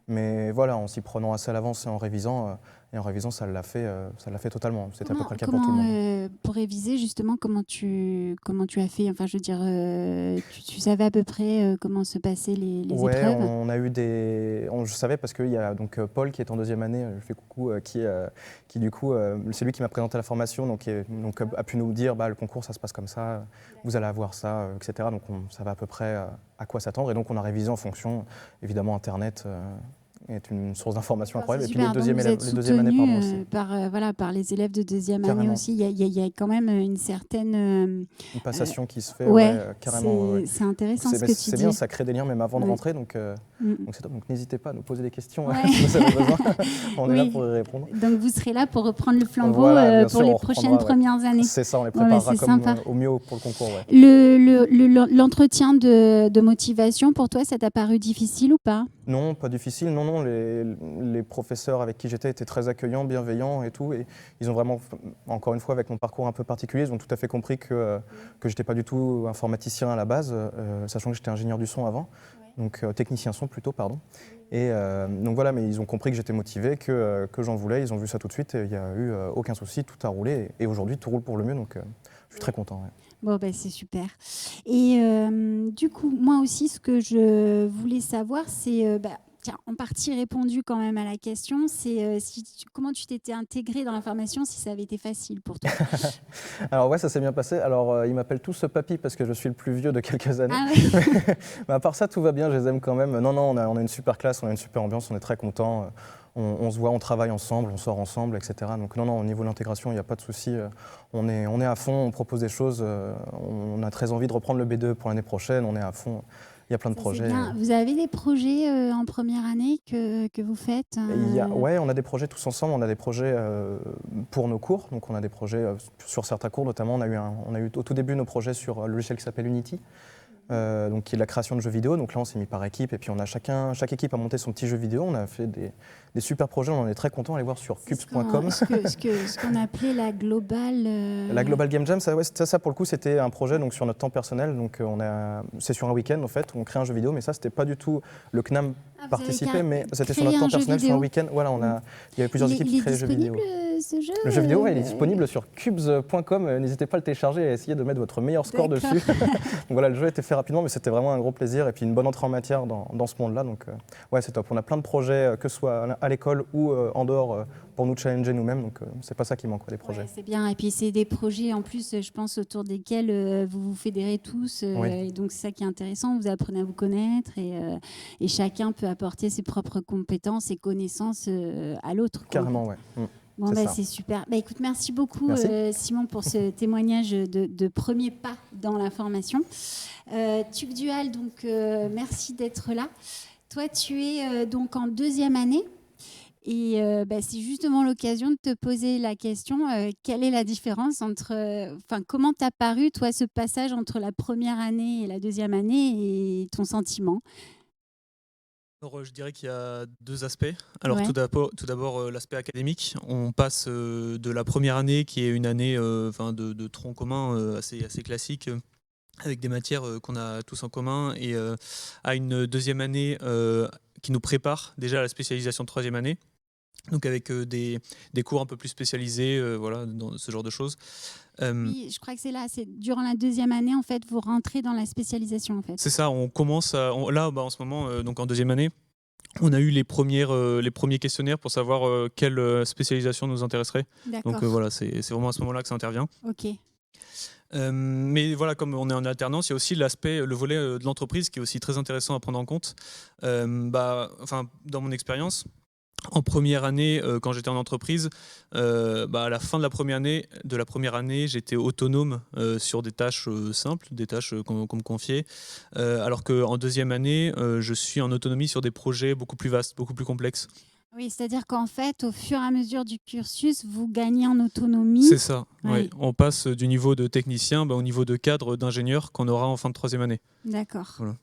Mais voilà, en s'y prenant assez à l'avance et en révisant, ça l'a fait totalement. C'était à peu près le cas pour tout le monde. Pour réviser, justement, comment tu as fait? Enfin, je veux dire, tu savais à peu près comment se passaient les épreuves? On a eu je savais parce qu'il y a donc Paul qui est en deuxième année, je fais coucou, qui du coup, c'est lui qui m'a présenté la formation, donc a pu nous dire le concours ça se passe comme ça, vous allez avoir ça, etc. Donc on savait à peu près à quoi s'attendre et donc on a révisé en fonction, évidemment, Internet. Est une source d'information incroyable. Et puis les deuxième années aussi. Par les élèves de deuxième année aussi. Il y a quand même une certaine... une passation qui se fait, carrément. C'est intéressant ce que tu dis. C'est bien, ça crée des liens même avant de rentrer, donc c'est top. Donc n'hésitez pas à nous poser des questions si vous avez besoin. On est là pour y répondre. Donc vous serez là pour reprendre le flambeau pour les prochaines premières années. C'est ça, on les préparera au mieux pour le concours. L'entretien de motivation, pour toi, ça t'a paru difficile ou pas? Non, pas difficile. Non, les professeurs avec qui j'étais étaient très accueillants, bienveillants et tout. Et ils ont vraiment, encore une fois, avec mon parcours un peu particulier, ils ont tout à fait compris que je n'étais pas du tout informaticien à la base, sachant que j'étais ingénieur du son avant, donc technicien son plutôt, pardon. Et donc voilà, mais ils ont compris que j'étais motivé, que j'en voulais, ils ont vu ça tout de suite et il n'y a eu aucun souci, tout a roulé. Et aujourd'hui, tout roule pour le mieux, donc je suis très content. Bon, c'est super. Et du coup, moi aussi, ce que je voulais savoir, c'est, en partie répondu quand même à la question, c'est comment tu t'étais intégré dans la formation, si ça avait été facile pour toi. Alors ça s'est bien passé. Alors ils m'appellent tous papy parce que je suis le plus vieux de quelques années. Mais à part ça, tout va bien, je les aime quand même. Non, on a une super classe, on a une super ambiance, on est très contents. On se voit, on travaille ensemble, on sort ensemble, etc. Donc non, au niveau de l'intégration, il n'y a pas de souci. On est à fond, on propose des choses. On a très envie de reprendre le B2 pour l'année prochaine, on est à fond. Il y a plein de projets. Bien. Vous avez des projets en première année que vous faites Oui, on a des projets tous ensemble. On a des projets pour nos cours. Donc on a des projets sur certains cours, notamment. On a eu au tout début nos projets sur le logiciel qui s'appelle Unity. donc qui est de la création de jeux vidéo. Donc là, on s'est mis par équipe et puis chaque équipe a monté son petit jeu vidéo. On a fait des super projets, on en est très contents. Allez voir sur cubes.com. Ce qu'on appelait la Global... La Global Game Jam, ça pour le coup, c'était un projet donc, sur notre temps personnel. Donc c'est sur un week-end en fait, on crée un jeu vidéo, mais ça, c'était pas du tout le CNAM participer, mais c'était sur notre temps personnel, sur un week-end. Voilà, il y avait plusieurs équipes qui créaient les jeux vidéo. Ce jeu, le jeu vidéo, il est disponible sur cubes.com. N'hésitez pas à le télécharger et à essayer de mettre votre meilleur score dessus. Donc voilà, le jeu a été fait rapidement, mais c'était vraiment un gros plaisir et puis une bonne entrée en matière dans ce monde-là. Donc ouais, c'est top. On a plein de projets, que ce soit à l'école ou en dehors, pour nous challenger nous-mêmes. Donc c'est pas ça qui manque, les projets. Ouais, c'est bien. Et puis c'est des projets en plus, je pense, autour desquels vous vous fédérez tous. Et donc c'est ça qui est intéressant. Vous apprenez à vous connaître et chacun peut apporter ses propres compétences et connaissances à l'autre. Carrément, ouais. Bon, c'est super. Écoute, merci beaucoup, Simon, pour ce témoignage de premier pas dans la formation. TubeDual, donc, merci d'être là. Toi, tu es donc en 2e année. Et c'est justement l'occasion de te poser la question, quelle est la différence entre... comment t'as paru, toi, ce passage entre la première année et la 2e année et ton sentiment ? Alors, je dirais qu'il y a 2 aspects. Alors tout d'abord l'aspect académique. On passe de la première année, qui est une année de tronc commun assez classique, avec des matières qu'on a tous en commun, et à une 2e année qui nous prépare déjà à la spécialisation de 3e année. Donc avec des cours un peu plus spécialisés, dans ce genre de choses. Oui, je crois que c'est là, c'est durant la 2e année, en fait, vous rentrez dans la spécialisation, en fait. C'est ça, on commence en ce moment, donc en 2e année, on a eu les premiers questionnaires pour savoir quelle spécialisation nous intéresserait. D'accord. Donc voilà, c'est vraiment à ce moment-là que ça intervient. Ok. Mais voilà, comme on est en alternance, il y a aussi le volet de l'entreprise qui est aussi très intéressant à prendre en compte. Dans mon expérience, en première année, quand j'étais en entreprise, à la fin de la première année, j'étais autonome sur des tâches simples, des tâches qu'on me confiait, alors qu'en 2e année, je suis en autonomie sur des projets beaucoup plus vastes, beaucoup plus complexes. Oui, c'est-à-dire qu'en fait, au fur et à mesure du cursus, vous gagnez en autonomie. C'est ça, ouais. On passe du niveau de technicien au niveau de cadre d'ingénieur qu'on aura en fin de 3e année. D'accord. Voilà.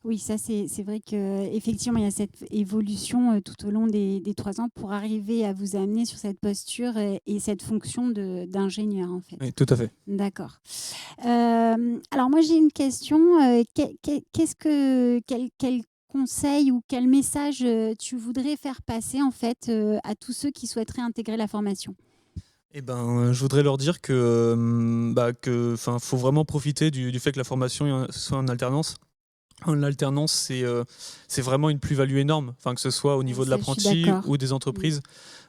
Oui, ça c'est vrai qu'effectivement, il y a cette évolution tout au long des 3 ans pour arriver à vous amener sur cette posture et cette fonction d'ingénieur, en fait. Oui, tout à fait. D'accord. Alors moi, j'ai une question. Quel conseil ou quel message tu voudrais faire passer, en fait, à tous ceux qui souhaiteraient intégrer la formation ? Je voudrais leur dire que faut vraiment profiter du fait que la formation soit en alternance. L'alternance, c'est vraiment une plus-value énorme, que ce soit au niveau de l'apprenti ou des entreprises.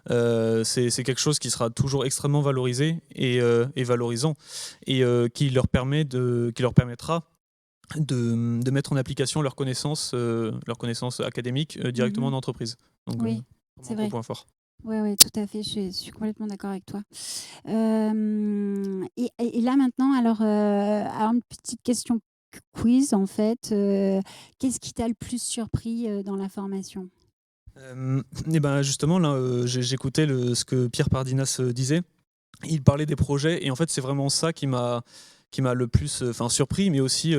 C'est quelque chose qui sera toujours extrêmement valorisé et valorisant, et qui leur permettra de mettre en application leurs connaissances académiques directement en entreprise. Donc, oui, c'est vrai. Point fort. Oui, tout à fait, je suis complètement d'accord avec toi. Et là maintenant, alors une petite question quiz, en fait. Qu'est-ce qui t'a le plus surpris dans la formation ? Justement, là, j'écoutais ce que Pierre Pardinas disait. Il parlait des projets, et en fait, c'est vraiment ça qui m'a le plus surpris, mais aussi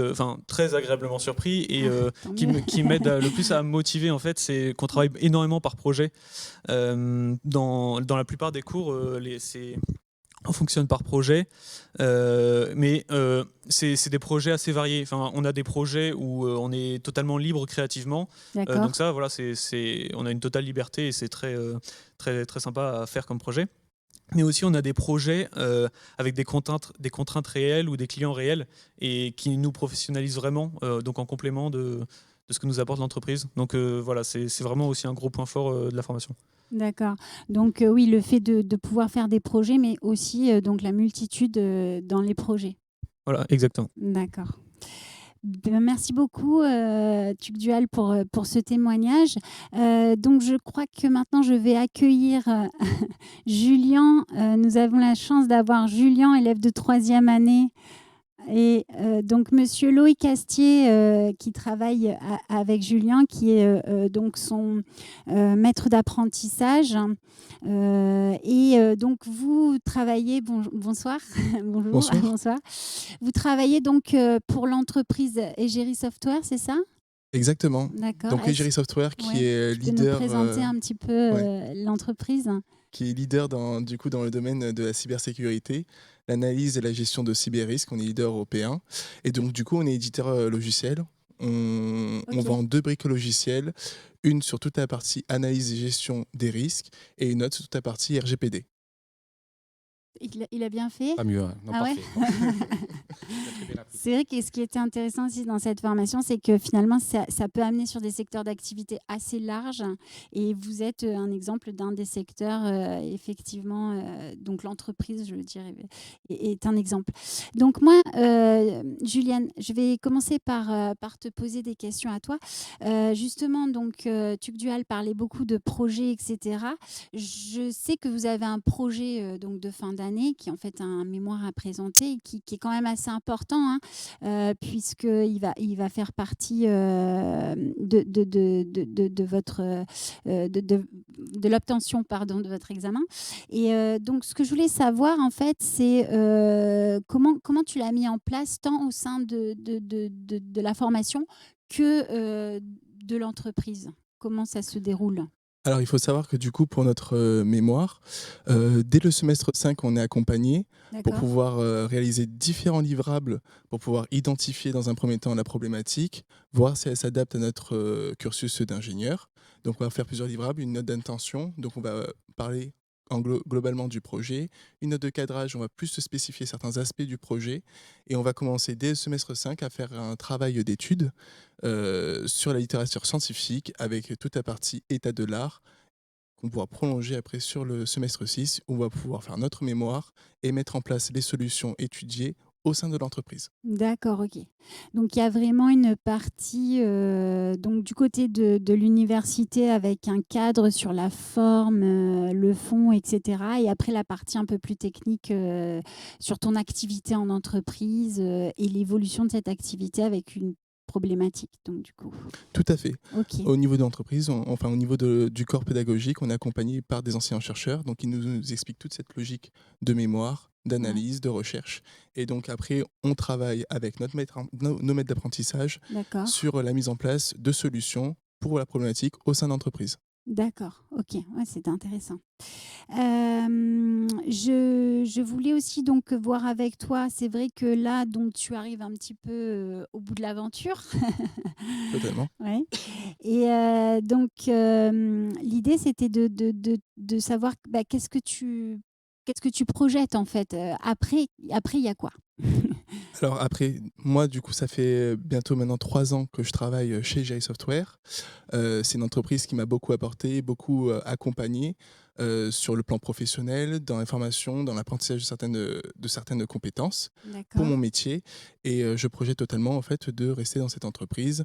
très agréablement surpris, et qui m'aide le plus à me motiver, en fait, c'est qu'on travaille énormément par projet. Dans la plupart des cours, on fonctionne par projet, mais c'est des projets assez variés. On a des projets où on est totalement libre créativement. Donc ça, voilà, on a une totale liberté, et c'est très, très, très sympa à faire comme projet. Mais aussi, on a des projets avec des contraintes réelles ou des clients réels, et qui nous professionnalisent vraiment, donc en complément de ce que nous apporte l'entreprise. Donc voilà, c'est vraiment aussi un gros point fort de la formation. D'accord. Donc oui, le fait de pouvoir faire des projets, mais aussi donc la multitude dans les projets. Voilà, exactement. D'accord. Merci beaucoup, TubeDual, pour ce témoignage. Donc, je crois que maintenant, je vais accueillir Julien. Nous avons la chance d'avoir Julien, élève de 3e année, Et donc, Monsieur Loïc Castier, qui travaille avec Julien, qui est donc son maître d'apprentissage. Donc, vous travaillez... bonsoir. Bonjour. Bonsoir. Bonsoir. Vous travaillez donc pour l'entreprise Egeri Software, c'est ça? Exactement. D'accord. Donc Egeri Software qui est tu peux leader... nous présenter un petit peu l'entreprise? Qui est leader dans le domaine de la cybersécurité, l'analyse et la gestion de cyberrisques. On est leader européen. Et donc, du coup, on est éditeur logiciel. On vend 2 briques logicielles, une sur toute la partie analyse et gestion des risques et une autre sur toute la partie RGPD. Il a bien fait. Pas mieux, hein. Non, parfait. C'est vrai que ce qui était intéressant aussi dans cette formation, c'est que finalement, ça peut amener sur des secteurs d'activité assez larges. Et vous êtes un exemple d'un des secteurs, effectivement. Donc, l'entreprise, je veux dire, est un exemple. Donc, moi, Juliane, je vais commencer par te poser des questions à toi. Justement, donc, TucDual parlait beaucoup de projets, etc. Je sais que vous avez un projet donc, de fin d'année qui est en fait un mémoire à présenter et qui est quand même assez important, puisqu'il va faire partie de l'obtention de votre examen. Et donc, ce que je voulais savoir, en fait, c'est comment tu l'as mis en place, tant au sein de la formation que de l'entreprise. Comment ça se déroule? Alors, il faut savoir que du coup, pour notre mémoire, dès le semestre 5, on est accompagné pour pouvoir réaliser différents livrables, pour pouvoir identifier dans un premier temps la problématique, voir si elle s'adapte à notre cursus d'ingénieur. Donc, on va faire plusieurs livrables, une note d'intention. Donc, on va parler globalement du projet. Une note de cadrage, on va plus se spécifier certains aspects du projet. Et on va commencer dès le semestre 5 à faire un travail d'étude sur la littérature scientifique avec toute la partie état de l'art qu'on pourra prolonger après sur le semestre 6 où on va pouvoir faire notre mémoire et mettre en place les solutions étudiées au sein de l'entreprise. D'accord, ok. Donc, il y a vraiment une partie donc, du côté de l'université avec un cadre sur la forme, le fond, etc. Et après, la partie un peu plus technique sur ton activité en entreprise et l'évolution de cette activité avec une problématique, donc du coup. Tout à fait. Okay. Au niveau de l'entreprise, enfin au niveau du corps pédagogique, on est accompagné par des enseignants-chercheurs, donc ils nous expliquent toute cette logique de mémoire, d'analyse, de recherche. Et donc après, on travaille avec nos maîtres d'apprentissage sur la mise en place de solutions pour la problématique au sein de l'entreprise. D'accord, ok, ouais, c'est intéressant. Je voulais aussi donc voir avec toi, c'est vrai que là, donc, tu arrives un petit peu au bout de l'aventure. Totalement. Ouais. Et donc, l'idée, c'était de savoir qu'est-ce que tu projettes en fait. Après, il y a quoi? Alors après, moi, du coup, ça fait bientôt maintenant 3 ans que je travaille chez Egeri Software. C'est une entreprise qui m'a beaucoup apporté, beaucoup accompagné sur le plan professionnel, dans la formation, dans l'apprentissage de certaines compétences pour mon métier. Et je projette totalement en fait de rester dans cette entreprise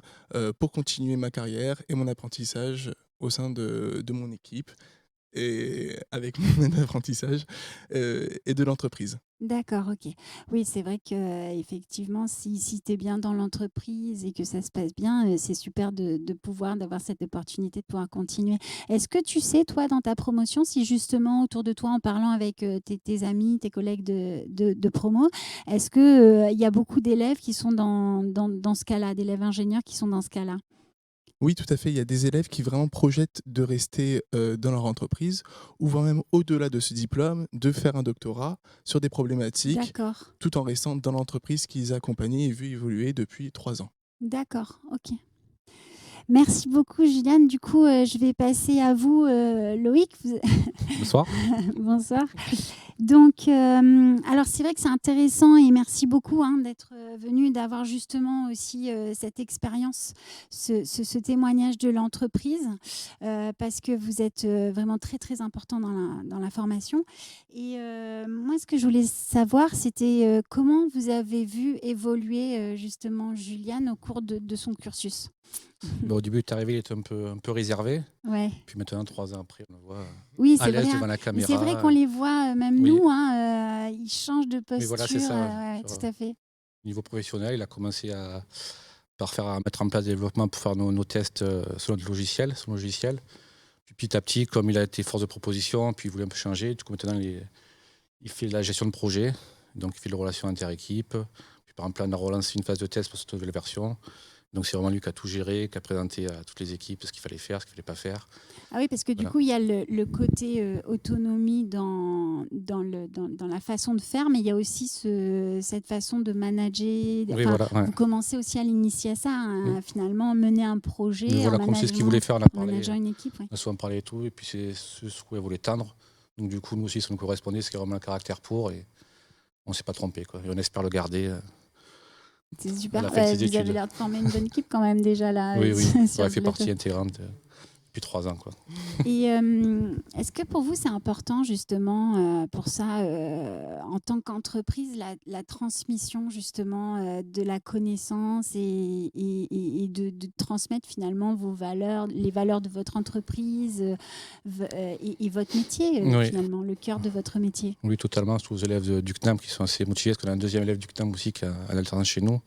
pour continuer ma carrière et mon apprentissage au sein de mon équipe et avec mon apprentissage et de l'entreprise. D'accord, ok. Oui, c'est vrai qu'effectivement, si tu es bien dans l'entreprise et que ça se passe bien, c'est super d'avoir cette opportunité de pouvoir continuer. Est-ce que tu sais, toi, dans ta promotion, si justement, autour de toi, en parlant avec tes amis, tes collègues de promo, est-ce qu'il y a beaucoup d'élèves qui sont dans ce cas-là, d'élèves ingénieurs qui sont dans ce cas-là? Oui, tout à fait. Il y a des élèves qui vraiment projettent de rester dans leur entreprise ou voire même au-delà de ce diplôme, de faire un doctorat sur des problématiques tout en restant dans l'entreprise qu'ils accompagnent et vu évoluer depuis 3 ans. D'accord, ok. Merci beaucoup, Juliane. Du coup, je vais passer à vous, Loïc. Bonsoir. Bonsoir. Donc, alors c'est vrai que c'est intéressant et merci beaucoup d'être venu, d'avoir justement aussi cette expérience, ce témoignage de l'entreprise, parce que vous êtes vraiment très, très important dans la formation. Et moi, ce que je voulais savoir, c'était comment vous avez vu évoluer justement Juliane au cours de son cursus. Au début, tu es arrivé, il était un peu réservé. Ouais. Puis maintenant, 3 ans après, on le voit à l'aise devant la caméra. C'est vrai qu'on les voit, même nous, ils changent de posture. Mais voilà, c'est ça. Tout à fait. Niveau professionnel, il a commencé à mettre en place des développements pour faire nos tests selon son logiciel. Puis petit à petit, comme il a été force de proposition, puis il voulait un peu changer, du coup maintenant il fait la gestion de projet, donc il fait les relations inter-équipes. Puis par exemple, là, on a relancé une phase de test pour cette nouvelle version. Donc c'est vraiment lui qui a tout géré, qui a présenté à toutes les équipes ce qu'il fallait faire, ce qu'il ne fallait pas faire. Ah oui, parce que du coup, il y a le côté autonomie dans la façon de faire, mais il y a aussi cette façon de manager. Oui, voilà, ouais. Vous commencez aussi à l'initier à ça, finalement, mener un projet, voilà, comme c'est ce qu'il voulait faire, on a parlé, une équipe. Ouais. On a souvent parlé et tout, et puis c'est ce où il voulait tendre. Donc du coup, nous aussi, ça nous correspondait, c'est vraiment un caractère pour, et on ne s'est pas trompé, quoi. Et on espère le garder. C'est super. Vous avez l'air de former une bonne équipe quand même déjà là. Oui, il fait partie intégrante depuis 3 ans, quoi. Et est-ce que pour vous c'est important justement pour ça en tant qu'entreprise la transmission justement de la connaissance et de transmettre finalement vos valeurs, les valeurs de votre entreprise et votre métier finalement, le cœur de votre métier? Oui, totalement. Surtout aux élèves du CNAM qui sont assez motivés, parce qu'on a un deuxième élève du CNAM aussi qui a un alternance chez nous.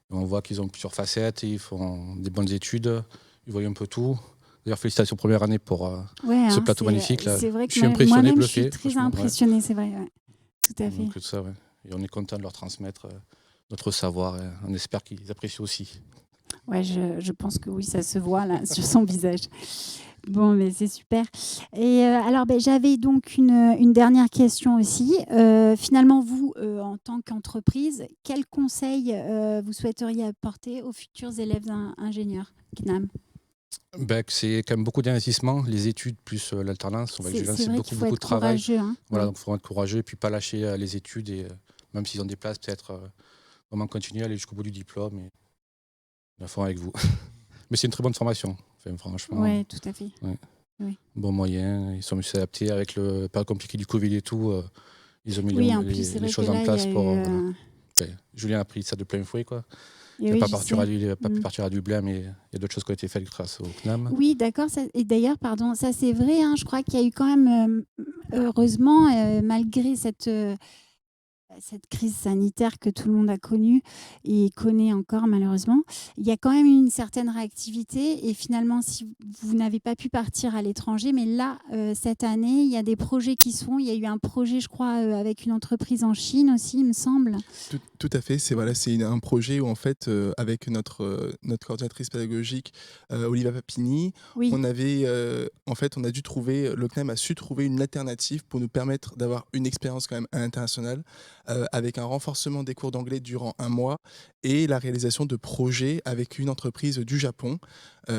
Et on voit qu'ils ont plusieurs facettes, ils font des bonnes études, ils voient un peu tout. D'ailleurs, félicitations première année pour ce plateau magnifique. Là. C'est vrai que je suis impressionné, bluffé. Je suis très impressionnée, c'est vrai. Ouais. Tout à fait. Donc, ça, ouais. Et on est content de leur transmettre notre savoir. Et on espère qu'ils apprécient aussi. Ouais, je pense que oui, ça se voit là sur son visage. Bon, mais c'est super. Et alors, j'avais donc une dernière question aussi. Finalement, vous, en tant qu'entreprise, quels conseils vous souhaiteriez apporter aux futurs élèves ingénieurs CNAM? C'est quand même beaucoup d'investissement, les études plus l'alternance. C'est beaucoup de travail. Hein. Voilà, donc il faut être courageux et puis pas lâcher les études. Et même s'ils ont des places, peut-être vraiment continuer à aller jusqu'au bout du diplôme et la fin avec vous. Mais c'est une très bonne formation, franchement. Oui, tout à fait. Ouais. Oui. Bon moyen, ils sont mieux adaptés avec le pas compliqué du Covid et tout. Ils ont mis les choses en place pour. Julien a pris ça de plein fouet, quoi. Il n'a pas pu partir à Dublin, mais il y a d'autres choses qui ont été faites grâce au CNAM. Oui, d'accord. Et d'ailleurs, pardon, ça c'est vrai. Hein, je crois qu'il y a eu quand même, heureusement, malgré cette crise sanitaire que tout le monde a connue et connaît encore malheureusement, il y a quand même une certaine réactivité et finalement si vous n'avez pas pu partir à l'étranger, mais là cette année il y a des projets qui sont, il y a eu un projet je crois avec une entreprise en Chine aussi il me semble. Tout à fait, c'est un projet où en fait avec notre coordinatrice pédagogique Olivia Papini, oui. On a dû trouver, le CNAM a su trouver une alternative pour nous permettre d'avoir une expérience quand même à l'international avec un renforcement des cours d'anglais durant 1 mois et la réalisation de projets avec une entreprise du Japon. Du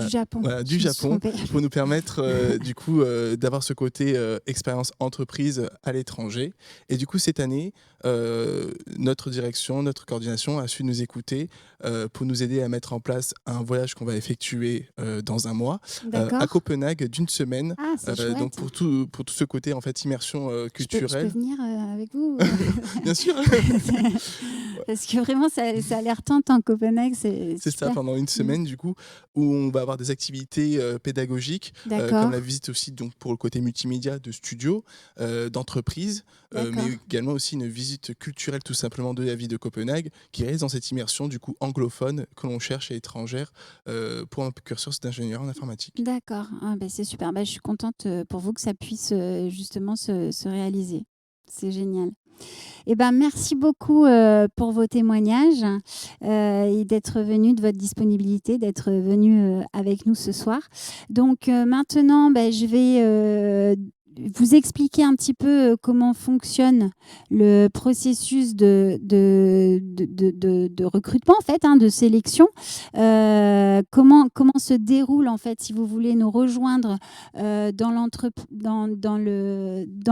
Japon. Voilà, du Japon, pour nous permettre du coup d'avoir ce côté expérience entreprise à l'étranger. Et du coup, cette année, notre direction, notre coordination a su nous écouter pour nous aider à mettre en place un voyage qu'on va effectuer dans 1 mois à Copenhague d'1 semaine. Donc pour tout ce côté en fait immersion culturelle. Je peux venir avec vous? Bien sûr. Parce que vraiment, ça a l'air tentant, Copenhague. C'est ça, pendant 1 semaine, du coup, où on va avoir des activités pédagogiques, comme la visite aussi donc, pour le côté multimédia de studios, d'entreprises, mais également aussi une visite culturelle tout simplement de la ville de Copenhague, qui reste dans cette immersion du coup anglophone que l'on cherche à étrangère pour un cursus d'ingénieur en informatique. D'accord, c'est super. Je suis contente pour vous que ça puisse justement se réaliser. C'est génial. Merci beaucoup pour vos témoignages et d'être venu, de votre disponibilité, d'être venu avec nous ce soir. Donc maintenant, je vais vous expliquer un petit peu comment fonctionne le processus de recrutement, en fait, de sélection. Comment se déroule, en fait, si vous voulez nous rejoindre dans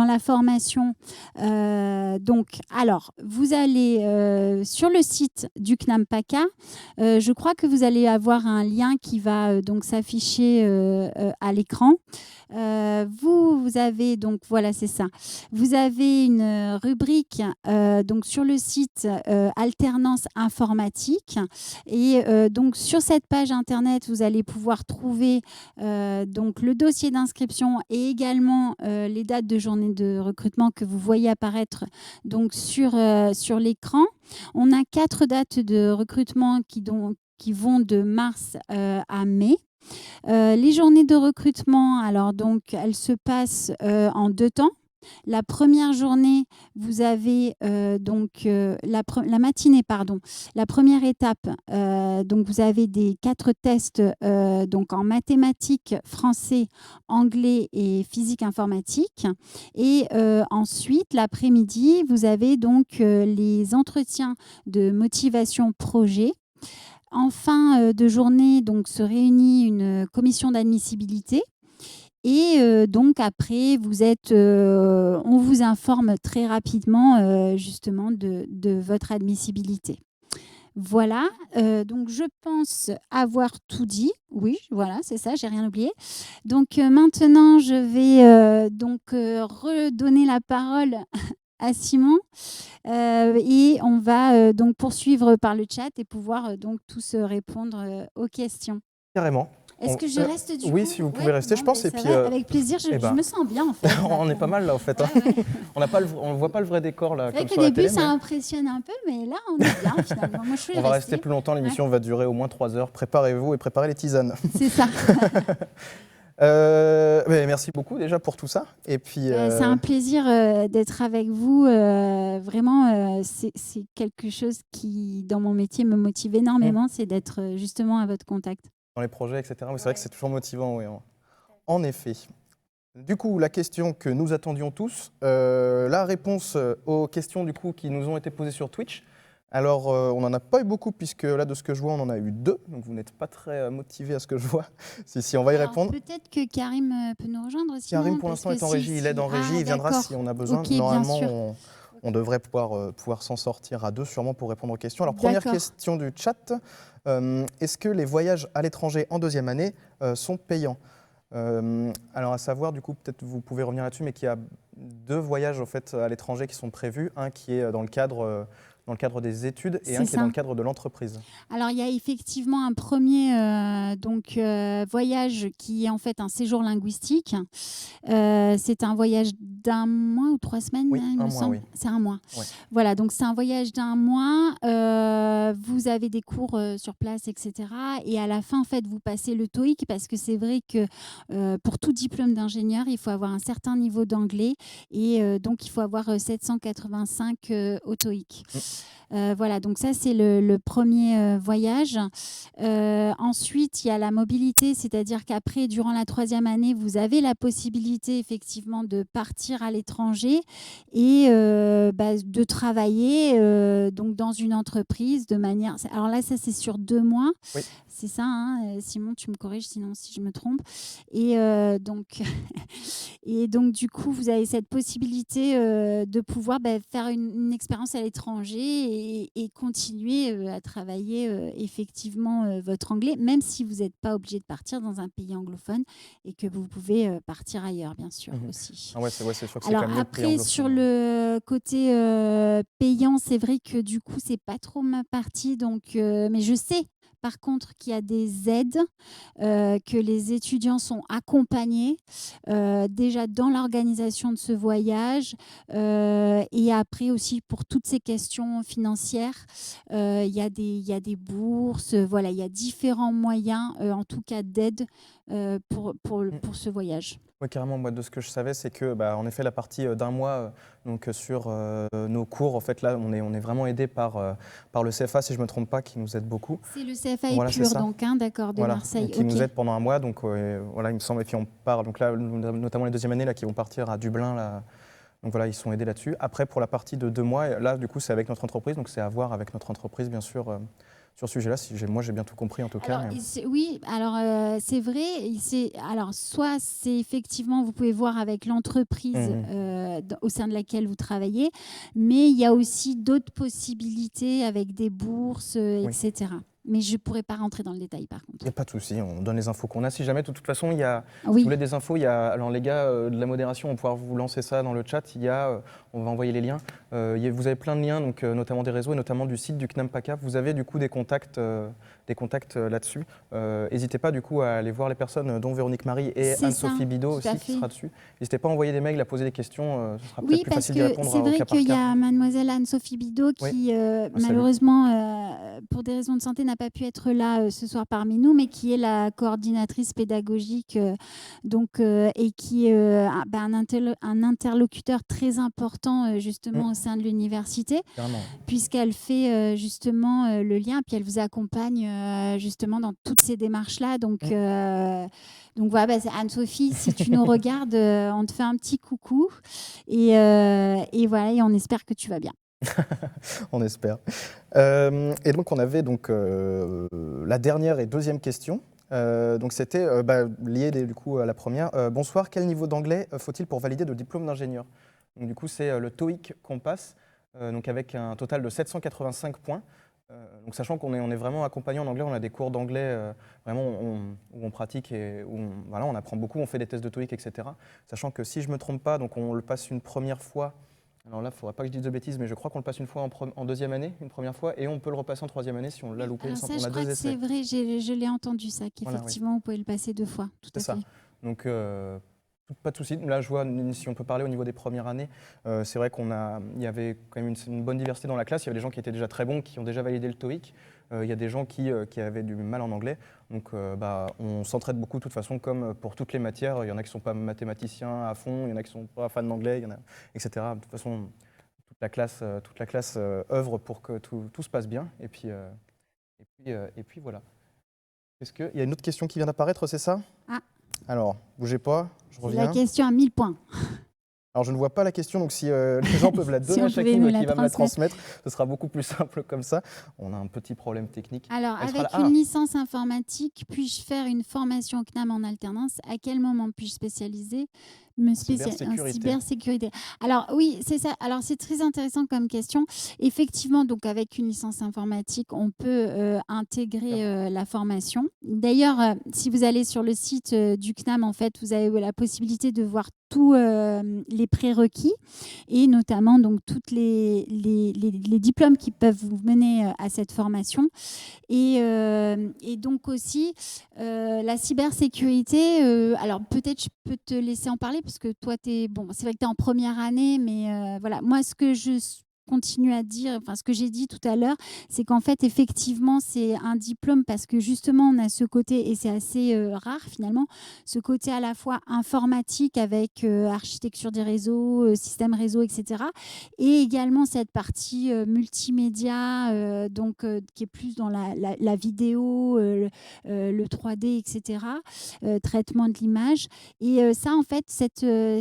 la formation. Donc, alors, vous allez sur le site du CNAM PACA. Je crois que vous allez avoir un lien qui va donc s'afficher à l'écran. Vous avez avez, donc voilà, c'est ça. Vous avez une rubrique donc sur le site Alternance informatique. Et donc sur cette page internet, vous allez pouvoir trouver donc le dossier d'inscription et également les dates de journée de recrutement que vous voyez apparaître donc sur l'écran. On a 4 dates de recrutement qui vont de mars à mai. Les journées de recrutement, alors donc elles se passent en 2 temps. La première journée, vous avez la matinée, pardon. La première étape, donc vous avez des 4 tests donc en mathématiques, français, anglais et physique informatique. Et ensuite, l'après-midi, vous avez donc les entretiens de motivation projet. En fin de journée, donc, se réunit une commission d'admissibilité. Et donc après, on vous informe très rapidement justement de votre admissibilité. Voilà, donc je pense avoir tout dit. Oui, voilà, c'est ça, j'ai rien oublié. Donc maintenant, je vais redonner la parole à Simon et on va donc poursuivre par le chat et pouvoir donc tous répondre aux questions. Carrément. Est-ce que je reste du coup? Oui, si vous pouvez rester, je pense. Et puis, avec plaisir, je me sens bien en fait. On est pas mal là en fait. Ouais, ouais. On ne voit pas le vrai décor là. C'est vrai qu'au début, ça impressionne un peu, mais là, on est bien finalement. Moi, je on va rester plus longtemps, l'émission va durer au moins 3 heures. Préparez-vous et préparez les tisanes. C'est ça. Merci beaucoup déjà pour tout ça. Et puis, c'est un plaisir d'être avec vous. Vraiment, c'est quelque chose qui, dans mon métier, me motive énormément, c'est d'être justement à votre contact. Dans les projets, etc. Mais c'est vrai que c'est toujours motivant, oui, en effet. Du coup, la question que nous attendions tous, la réponse aux questions du coup, qui nous ont été posées sur Twitch. Alors, on n'en a pas eu beaucoup, puisque là, de ce que je vois, on en a eu 2. Donc, vous n'êtes pas très motivés à ce que je vois. Si on va y répondre. Peut-être que Karim peut nous rejoindre aussi. Karim, pour l'instant, est en régie. Il aide en régie. Il viendra si on a besoin. Okay, normalement, on devrait pouvoir s'en sortir à 2, sûrement, pour répondre aux questions. Alors, première question du chat. Est-ce que les voyages à l'étranger en 2e année sont payants ? Alors, à savoir, du coup, peut-être vous pouvez revenir là-dessus, mais qu'il y a 2 voyages en fait, à l'étranger qui sont prévus. Un qui est dans le cadre des études et un qui est dans le cadre de l'entreprise. Alors, il y a effectivement un premier voyage qui est en fait un séjour linguistique. C'est un voyage d'1 mois ou 3 semaines, oui, il me semble. Oui. C'est 1 mois. Ouais. Voilà, donc c'est un voyage d'1 mois. Vous avez des cours sur place, etc. Et à la fin, en fait, vous passez le TOEIC parce que c'est vrai que pour tout diplôme d'ingénieur, il faut avoir un certain niveau d'anglais et donc il faut avoir 785 au TOEIC. Voilà, donc ça c'est le premier voyage. Ensuite, il y a la mobilité, c'est-à-dire qu'après, durant la 3e année, vous avez la possibilité effectivement de partir à l'étranger et de travailler donc dans une entreprise de manière. Alors là, ça c'est sur 2 mois. Oui. C'est ça, hein, Simon, tu me corriges sinon si je me trompe. Et donc du coup, vous avez cette possibilité de pouvoir faire une expérience à l'étranger et continuer à travailler effectivement votre anglais, même si vous n'êtes pas obligé de partir dans un pays anglophone et que vous pouvez partir ailleurs, bien sûr, aussi. Ah ouais, c'est sûr que c'est Alors quand même après, sur le côté payant, c'est vrai que du coup, c'est pas trop ma partie, donc, mais je sais par contre qu'il y a des aides, que les étudiants sont accompagnés déjà dans l'organisation de ce voyage et après aussi pour toutes ces questions financières, il y a des bourses, voilà, il y a différents moyens en tout cas d'aide pour ce voyage. Oui, carrément. Moi, de ce que je savais, c'est que, en effet, la partie d'1 mois, donc sur nos cours, en fait, là, on est vraiment aidé par le CFA, si je ne me trompe pas, qui nous aide beaucoup. C'est le CFA Épure, donc, d'accord, de Marseille. Qui nous aide pendant 1 mois, donc voilà, il me semble. Et puis on part, donc là, notamment les 2e années là, qui vont partir à Dublin, là. Donc voilà, ils sont aidés là-dessus. Après, pour la partie de 2 mois, là, du coup, c'est avec notre entreprise, donc c'est à voir avec notre entreprise, bien sûr. Sur ce sujet-là, moi j'ai bien tout compris en tout cas. Oui, alors c'est vrai. Alors soit c'est effectivement, vous pouvez voir avec l'entreprise au sein de laquelle vous travaillez, mais il y a aussi d'autres possibilités avec des bourses, etc. mais je ne pourrais pas rentrer dans le détail par contre. Il n'y a pas de souci, on donne les infos qu'on a. Si jamais, de toute façon, il y a, si Oui. vous voulez des infos, il y a, alors les gars de la modération vont pouvoir vous lancer ça dans le chat. Il y a, on va envoyer les liens. Vous avez plein de liens, donc, notamment des réseaux et notamment du site du CNAM PACA. Vous avez du coup des contacts là-dessus. N'hésitez pas du coup à aller voir les personnes, dont Véronique Marie et Anne-Sophie Bidot aussi qui sera dessus. N'hésitez pas à envoyer des mails, à poser des questions. Ce sera peut-être plus facile d'y répondre au cas par cas. Oui, parce que c'est vrai qu'il y a mademoiselle Anne-Sophie Bidot qui malheureusement, pour des raisons de santé, n'a pas pu être là ce soir parmi nous, mais qui est la coordinatrice pédagogique et qui est un interlocuteur très important justement au sein de l'université, puisqu'elle fait justement le lien, puis elle vous accompagne justement dans toutes ces démarches-là. Donc voilà, Anne-Sophie, si tu nous regardes, on te fait un petit coucou et voilà, et on espère que tu vas bien. On espère. Et donc on avait la dernière et deuxième question. Donc c'était lié du coup à la première. Bonsoir, quel niveau d'anglais faut-il pour valider le diplôme d'ingénieur? Donc du coup c'est le TOEIC qu'on passe, donc avec un total de 785 points. Donc sachant qu'on est vraiment accompagné en anglais, on a des cours d'anglais vraiment où on pratique et où on apprend beaucoup, on fait des tests de TOEIC, etc. Sachant que si je ne me trompe pas, donc on le passe une première fois. Alors là, il ne faudra pas que je dise de bêtises, mais je crois qu'on le passe une fois en deuxième année, une première fois, et on peut le repasser en troisième année si on l'a loupé. Alors ça, on je a crois deux que essais. c'est vrai, je l'ai entendu ça, qu'effectivement, vous pouvez le passer 2 fois. Tout à fait. C'est ça. Donc, pas de souci. Là, je vois, si on peut parler au niveau des premières années, c'est vrai il y avait quand même une bonne diversité dans la classe. Il y avait des gens qui étaient déjà très bons, qui ont déjà validé le TOEIC. Il y a des gens qui avaient du mal en anglais. Donc, on s'entraide beaucoup de toute façon, comme pour toutes les matières. Il y en a qui ne sont pas mathématiciens à fond, il y en a qui ne sont pas fans d'anglais, etc. De toute façon, toute la classe œuvre pour que tout se passe bien. Et puis voilà. Est-ce qu'il y a une autre question qui vient d'apparaître, c'est ça? Alors, bougez pas, je reviens. La question à 1000 points. Alors, je ne vois pas la question, donc si les gens peuvent la donner à Shakim qui va me la transmettre, ce sera beaucoup plus simple comme ça. On a un petit problème technique. Alors, avec une licence informatique, puis-je faire une formation CNAM en alternance? À quel moment puis-je spécialiser en cybersécurité? Alors oui, c'est ça. Alors c'est très intéressant comme question. Effectivement, donc avec une licence informatique, on peut intégrer la formation. D'ailleurs, si vous allez sur le site du CNAM, en fait, vous avez la possibilité de voir tous les prérequis et notamment donc toutes les diplômes qui peuvent vous mener à cette formation. Et donc aussi la cybersécurité, alors peut-être je peux te laisser en parler parce que toi, c'est vrai que tu es en première année, mais voilà, moi ce que je continue à dire, ce que j'ai dit tout à l'heure, c'est qu'en fait, effectivement, c'est un diplôme parce que justement, on a ce côté, et c'est assez rare finalement, ce côté à la fois informatique avec architecture des réseaux, système réseau, etc. Et également cette partie multimédia, qui est plus dans la vidéo, le 3D, etc., traitement de l'image. Et ça, en fait,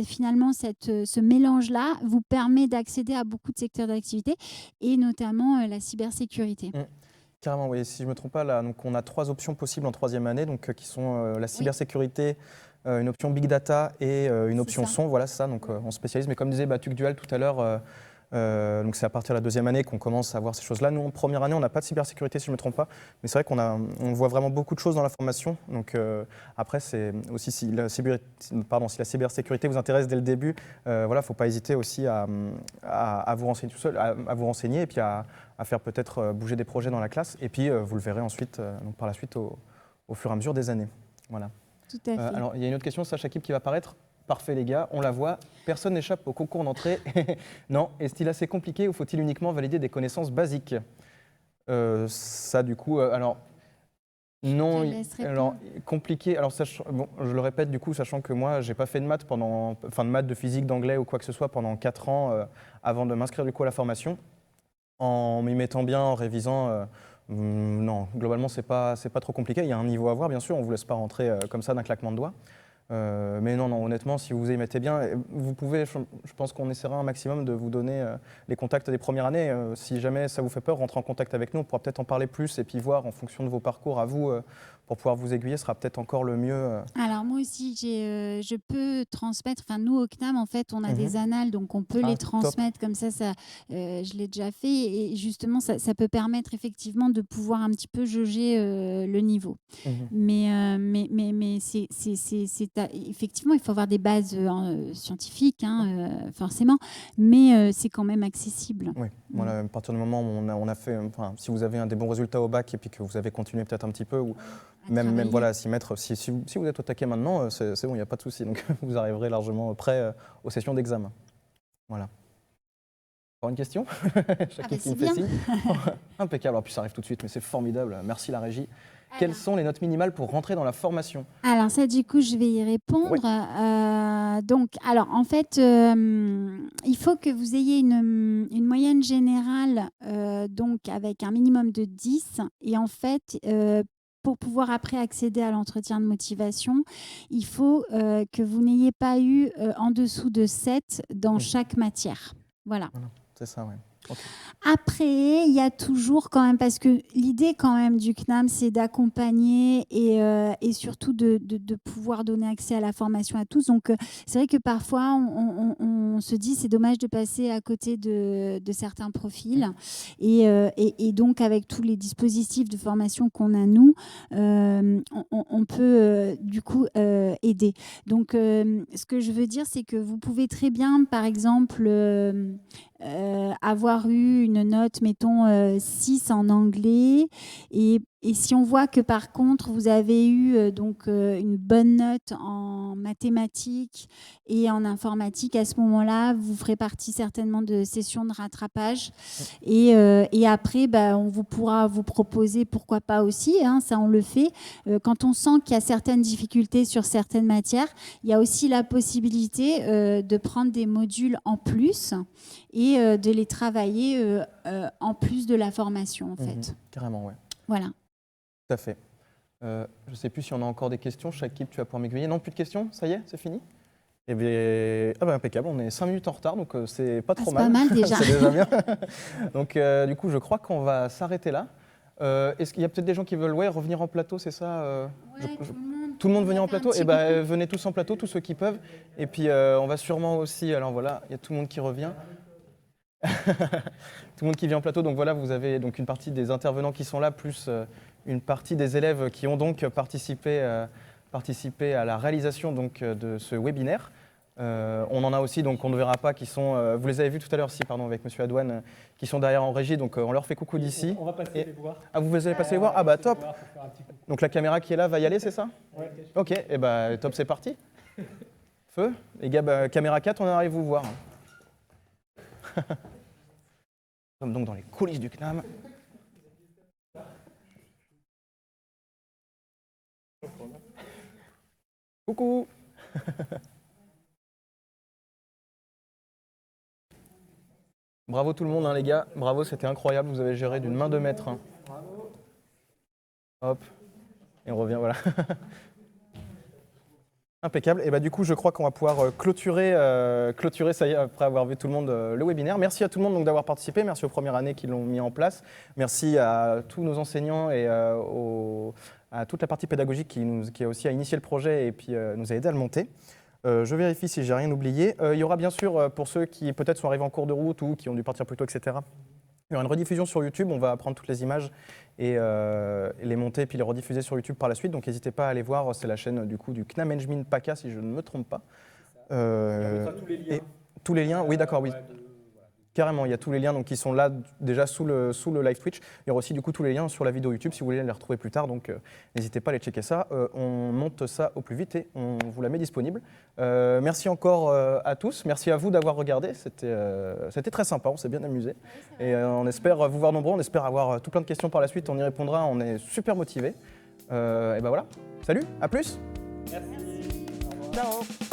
finalement, ce mélange-là vous permet d'accéder à beaucoup de secteurs d'activité et notamment la cybersécurité. Carrément, oui. Si je ne me trompe pas, là, donc on a 3 options possibles en troisième année, donc, qui sont la cybersécurité, une option big data et une option son. Voilà, c'est ça. Donc on spécialise. Mais comme disait Tuc Dual tout à l'heure, donc c'est à partir de la deuxième année qu'on commence à voir ces choses-là. Nous, en première année, on n'a pas de cybersécurité, si je ne me trompe pas. Mais c'est vrai qu'on voit vraiment beaucoup de choses dans la formation. Donc après, c'est aussi si la cybersécurité vous intéresse dès le début, voilà, il ne faut pas hésiter aussi à vous renseigner tout seul, à vous renseigner et puis à faire peut-être bouger des projets dans la classe. Et puis vous le verrez ensuite, donc par la suite, au fur et à mesure des années. Voilà. Tout à fait. Alors, il y a une autre question, Sacha Kip, qui va apparaître. Parfait les gars, on la voit. Personne n'échappe au concours d'entrée. Non, est-ce assez compliqué ou faut-il uniquement valider des connaissances basiques? Ça du coup, alors non, alors compliqué. Alors je le répète du coup, sachant que moi j'ai pas fait de maths de physique, d'anglais ou quoi que ce soit pendant 4 ans avant de m'inscrire du coup à la formation. En m'y mettant bien, en révisant. Non, globalement c'est pas trop compliqué. Il y a un niveau à voir bien sûr. On vous laisse pas rentrer comme ça d'un claquement de doigts. Mais non, honnêtement, si vous y mettez bien, vous pouvez, je pense qu'on essaiera un maximum de vous donner les contacts des premières années. Si jamais ça vous fait peur, rentrez en contact avec nous, on pourra peut-être en parler plus et puis voir en fonction de vos parcours à vous, pour pouvoir vous aiguiller sera peut-être encore le mieux. Alors moi aussi, je peux transmettre, enfin nous au CNAM, en fait, on a des annales, donc on peut les transmettre comme ça, je l'ai déjà fait, et justement, ça peut permettre effectivement de pouvoir un petit peu jauger le niveau. Mais effectivement, il faut avoir des bases scientifiques, forcément, mais c'est quand même accessible. Oui, voilà, à partir du moment où on a fait, si vous avez des bons résultats au bac et puis que vous avez continué peut-être un petit peu, ou même voilà, s'y mettre, si vous êtes au taquet maintenant, c'est bon, il n'y a pas de souci, donc vous arriverez largement prêt aux sessions d'examen. Voilà. Encore une question? Chacun qui me fait signe. Impeccable, alors puis ça arrive tout de suite, mais c'est formidable, merci la régie. Quelles sont les notes minimales pour rentrer dans la formation? Alors ça, du coup, je vais y répondre. Oui. Donc, alors, en fait, il faut que vous ayez une moyenne générale, donc avec un minimum de 10. Et en fait, pour pouvoir après accéder à l'entretien de motivation, il faut que vous n'ayez pas eu en dessous de 7 dans chaque matière. Voilà. C'est ça, oui. Okay. Après, il y a toujours quand même, parce que l'idée quand même du CNAM, c'est d'accompagner et surtout de pouvoir donner accès à la formation à tous. Donc, c'est vrai que parfois, on se dit c'est dommage de passer à côté de certains profils. Et donc, avec tous les dispositifs de formation qu'on a, nous, on peut du coup aider. Donc, ce que je veux dire, c'est que vous pouvez très bien, par exemple, avoir eu une note, mettons, 6 en anglais, et si on voit que par contre vous avez eu donc une bonne note en mathématiques et en informatique, à ce moment-là, vous ferez partie certainement de sessions de rattrapage. Et après, on pourra vous proposer, pourquoi pas aussi, ça on le fait. Quand on sent qu'il y a certaines difficultés sur certaines matières, il y a aussi la possibilité de prendre des modules en plus et de les travailler en plus de la formation, en fait. Carrément, ouais. Voilà. Tout à fait. Je ne sais plus si on a encore des questions. Shakib, tu vas pouvoir m'aiguiller. Non, plus de questions? Ça y est, c'est fini? Eh bien, impeccable. On est 5 minutes en retard, donc c'est pas trop mal. C'est pas mal déjà. C'est déjà bien. Donc, du coup, je crois qu'on va s'arrêter là. Est-ce qu'il y a peut-être des gens qui veulent revenir en plateau, c'est ça? Tout le monde venir en plateau? Eh bien, venez tous en plateau, tous ceux qui peuvent. Et puis, on va sûrement aussi... Alors voilà, il y a tout le monde qui revient. Tout le monde qui vient en plateau, donc voilà, vous avez donc une partie des intervenants qui sont là, plus une partie des élèves qui ont donc participé à la réalisation donc, de ce webinaire. On en a aussi, donc on ne verra pas, qui sont, vous les avez vus tout à l'heure, avec Monsieur Adouane, qui sont derrière en régie, donc on leur fait coucou d'ici. On va passer les voir. Ah, vous allez passer les voir? Ah bah top. Donc la caméra qui est là va y aller, c'est ça? Ouais. Ok, et bah top, c'est parti. Feu. Les gars, caméra 4, on arrive vous voir. Nous sommes donc dans les coulisses du CNAM. Coucou. Bravo tout le monde, les gars. Bravo, c'était incroyable. Vous avez géré d'une main de maître. Bravo. Hop. Et on revient, voilà. Impeccable. Et du coup, je crois qu'on va pouvoir clôturer, ça y est, après avoir vu tout le monde le webinaire. Merci à tout le monde d'avoir participé. Merci aux premières années qui l'ont mis en place. Merci à tous nos enseignants et à toute la partie pédagogique qui a aussi initié le projet et puis nous a aidé à le monter. Je vérifie si j'ai rien oublié. Il y aura bien sûr, pour ceux qui peut-être sont arrivés en cours de route ou qui ont dû partir plus tôt, etc., il y aura une rediffusion sur YouTube. On va prendre toutes les images et les monter et puis les rediffuser sur YouTube par la suite. Donc n'hésitez pas à aller voir. C'est la chaîne du CNAM Engmin PACA, si je ne me trompe pas. On mettra tous les liens. Et tous les liens, oui, d'accord, oui. Carrément, il y a tous les liens donc, qui sont là déjà sous le live Twitch. Il y aura aussi du coup tous les liens sur la vidéo YouTube si vous voulez les retrouver plus tard. Donc n'hésitez pas à aller checker ça. On monte ça au plus vite et on vous la met disponible. Merci encore à tous. Merci à vous d'avoir regardé. C'était très sympa, on s'est bien amusé. Et on espère vous voir nombreux. On espère avoir tout plein de questions par la suite. On y répondra. On est super motivés. Et voilà. Salut, à plus. Merci. Ciao.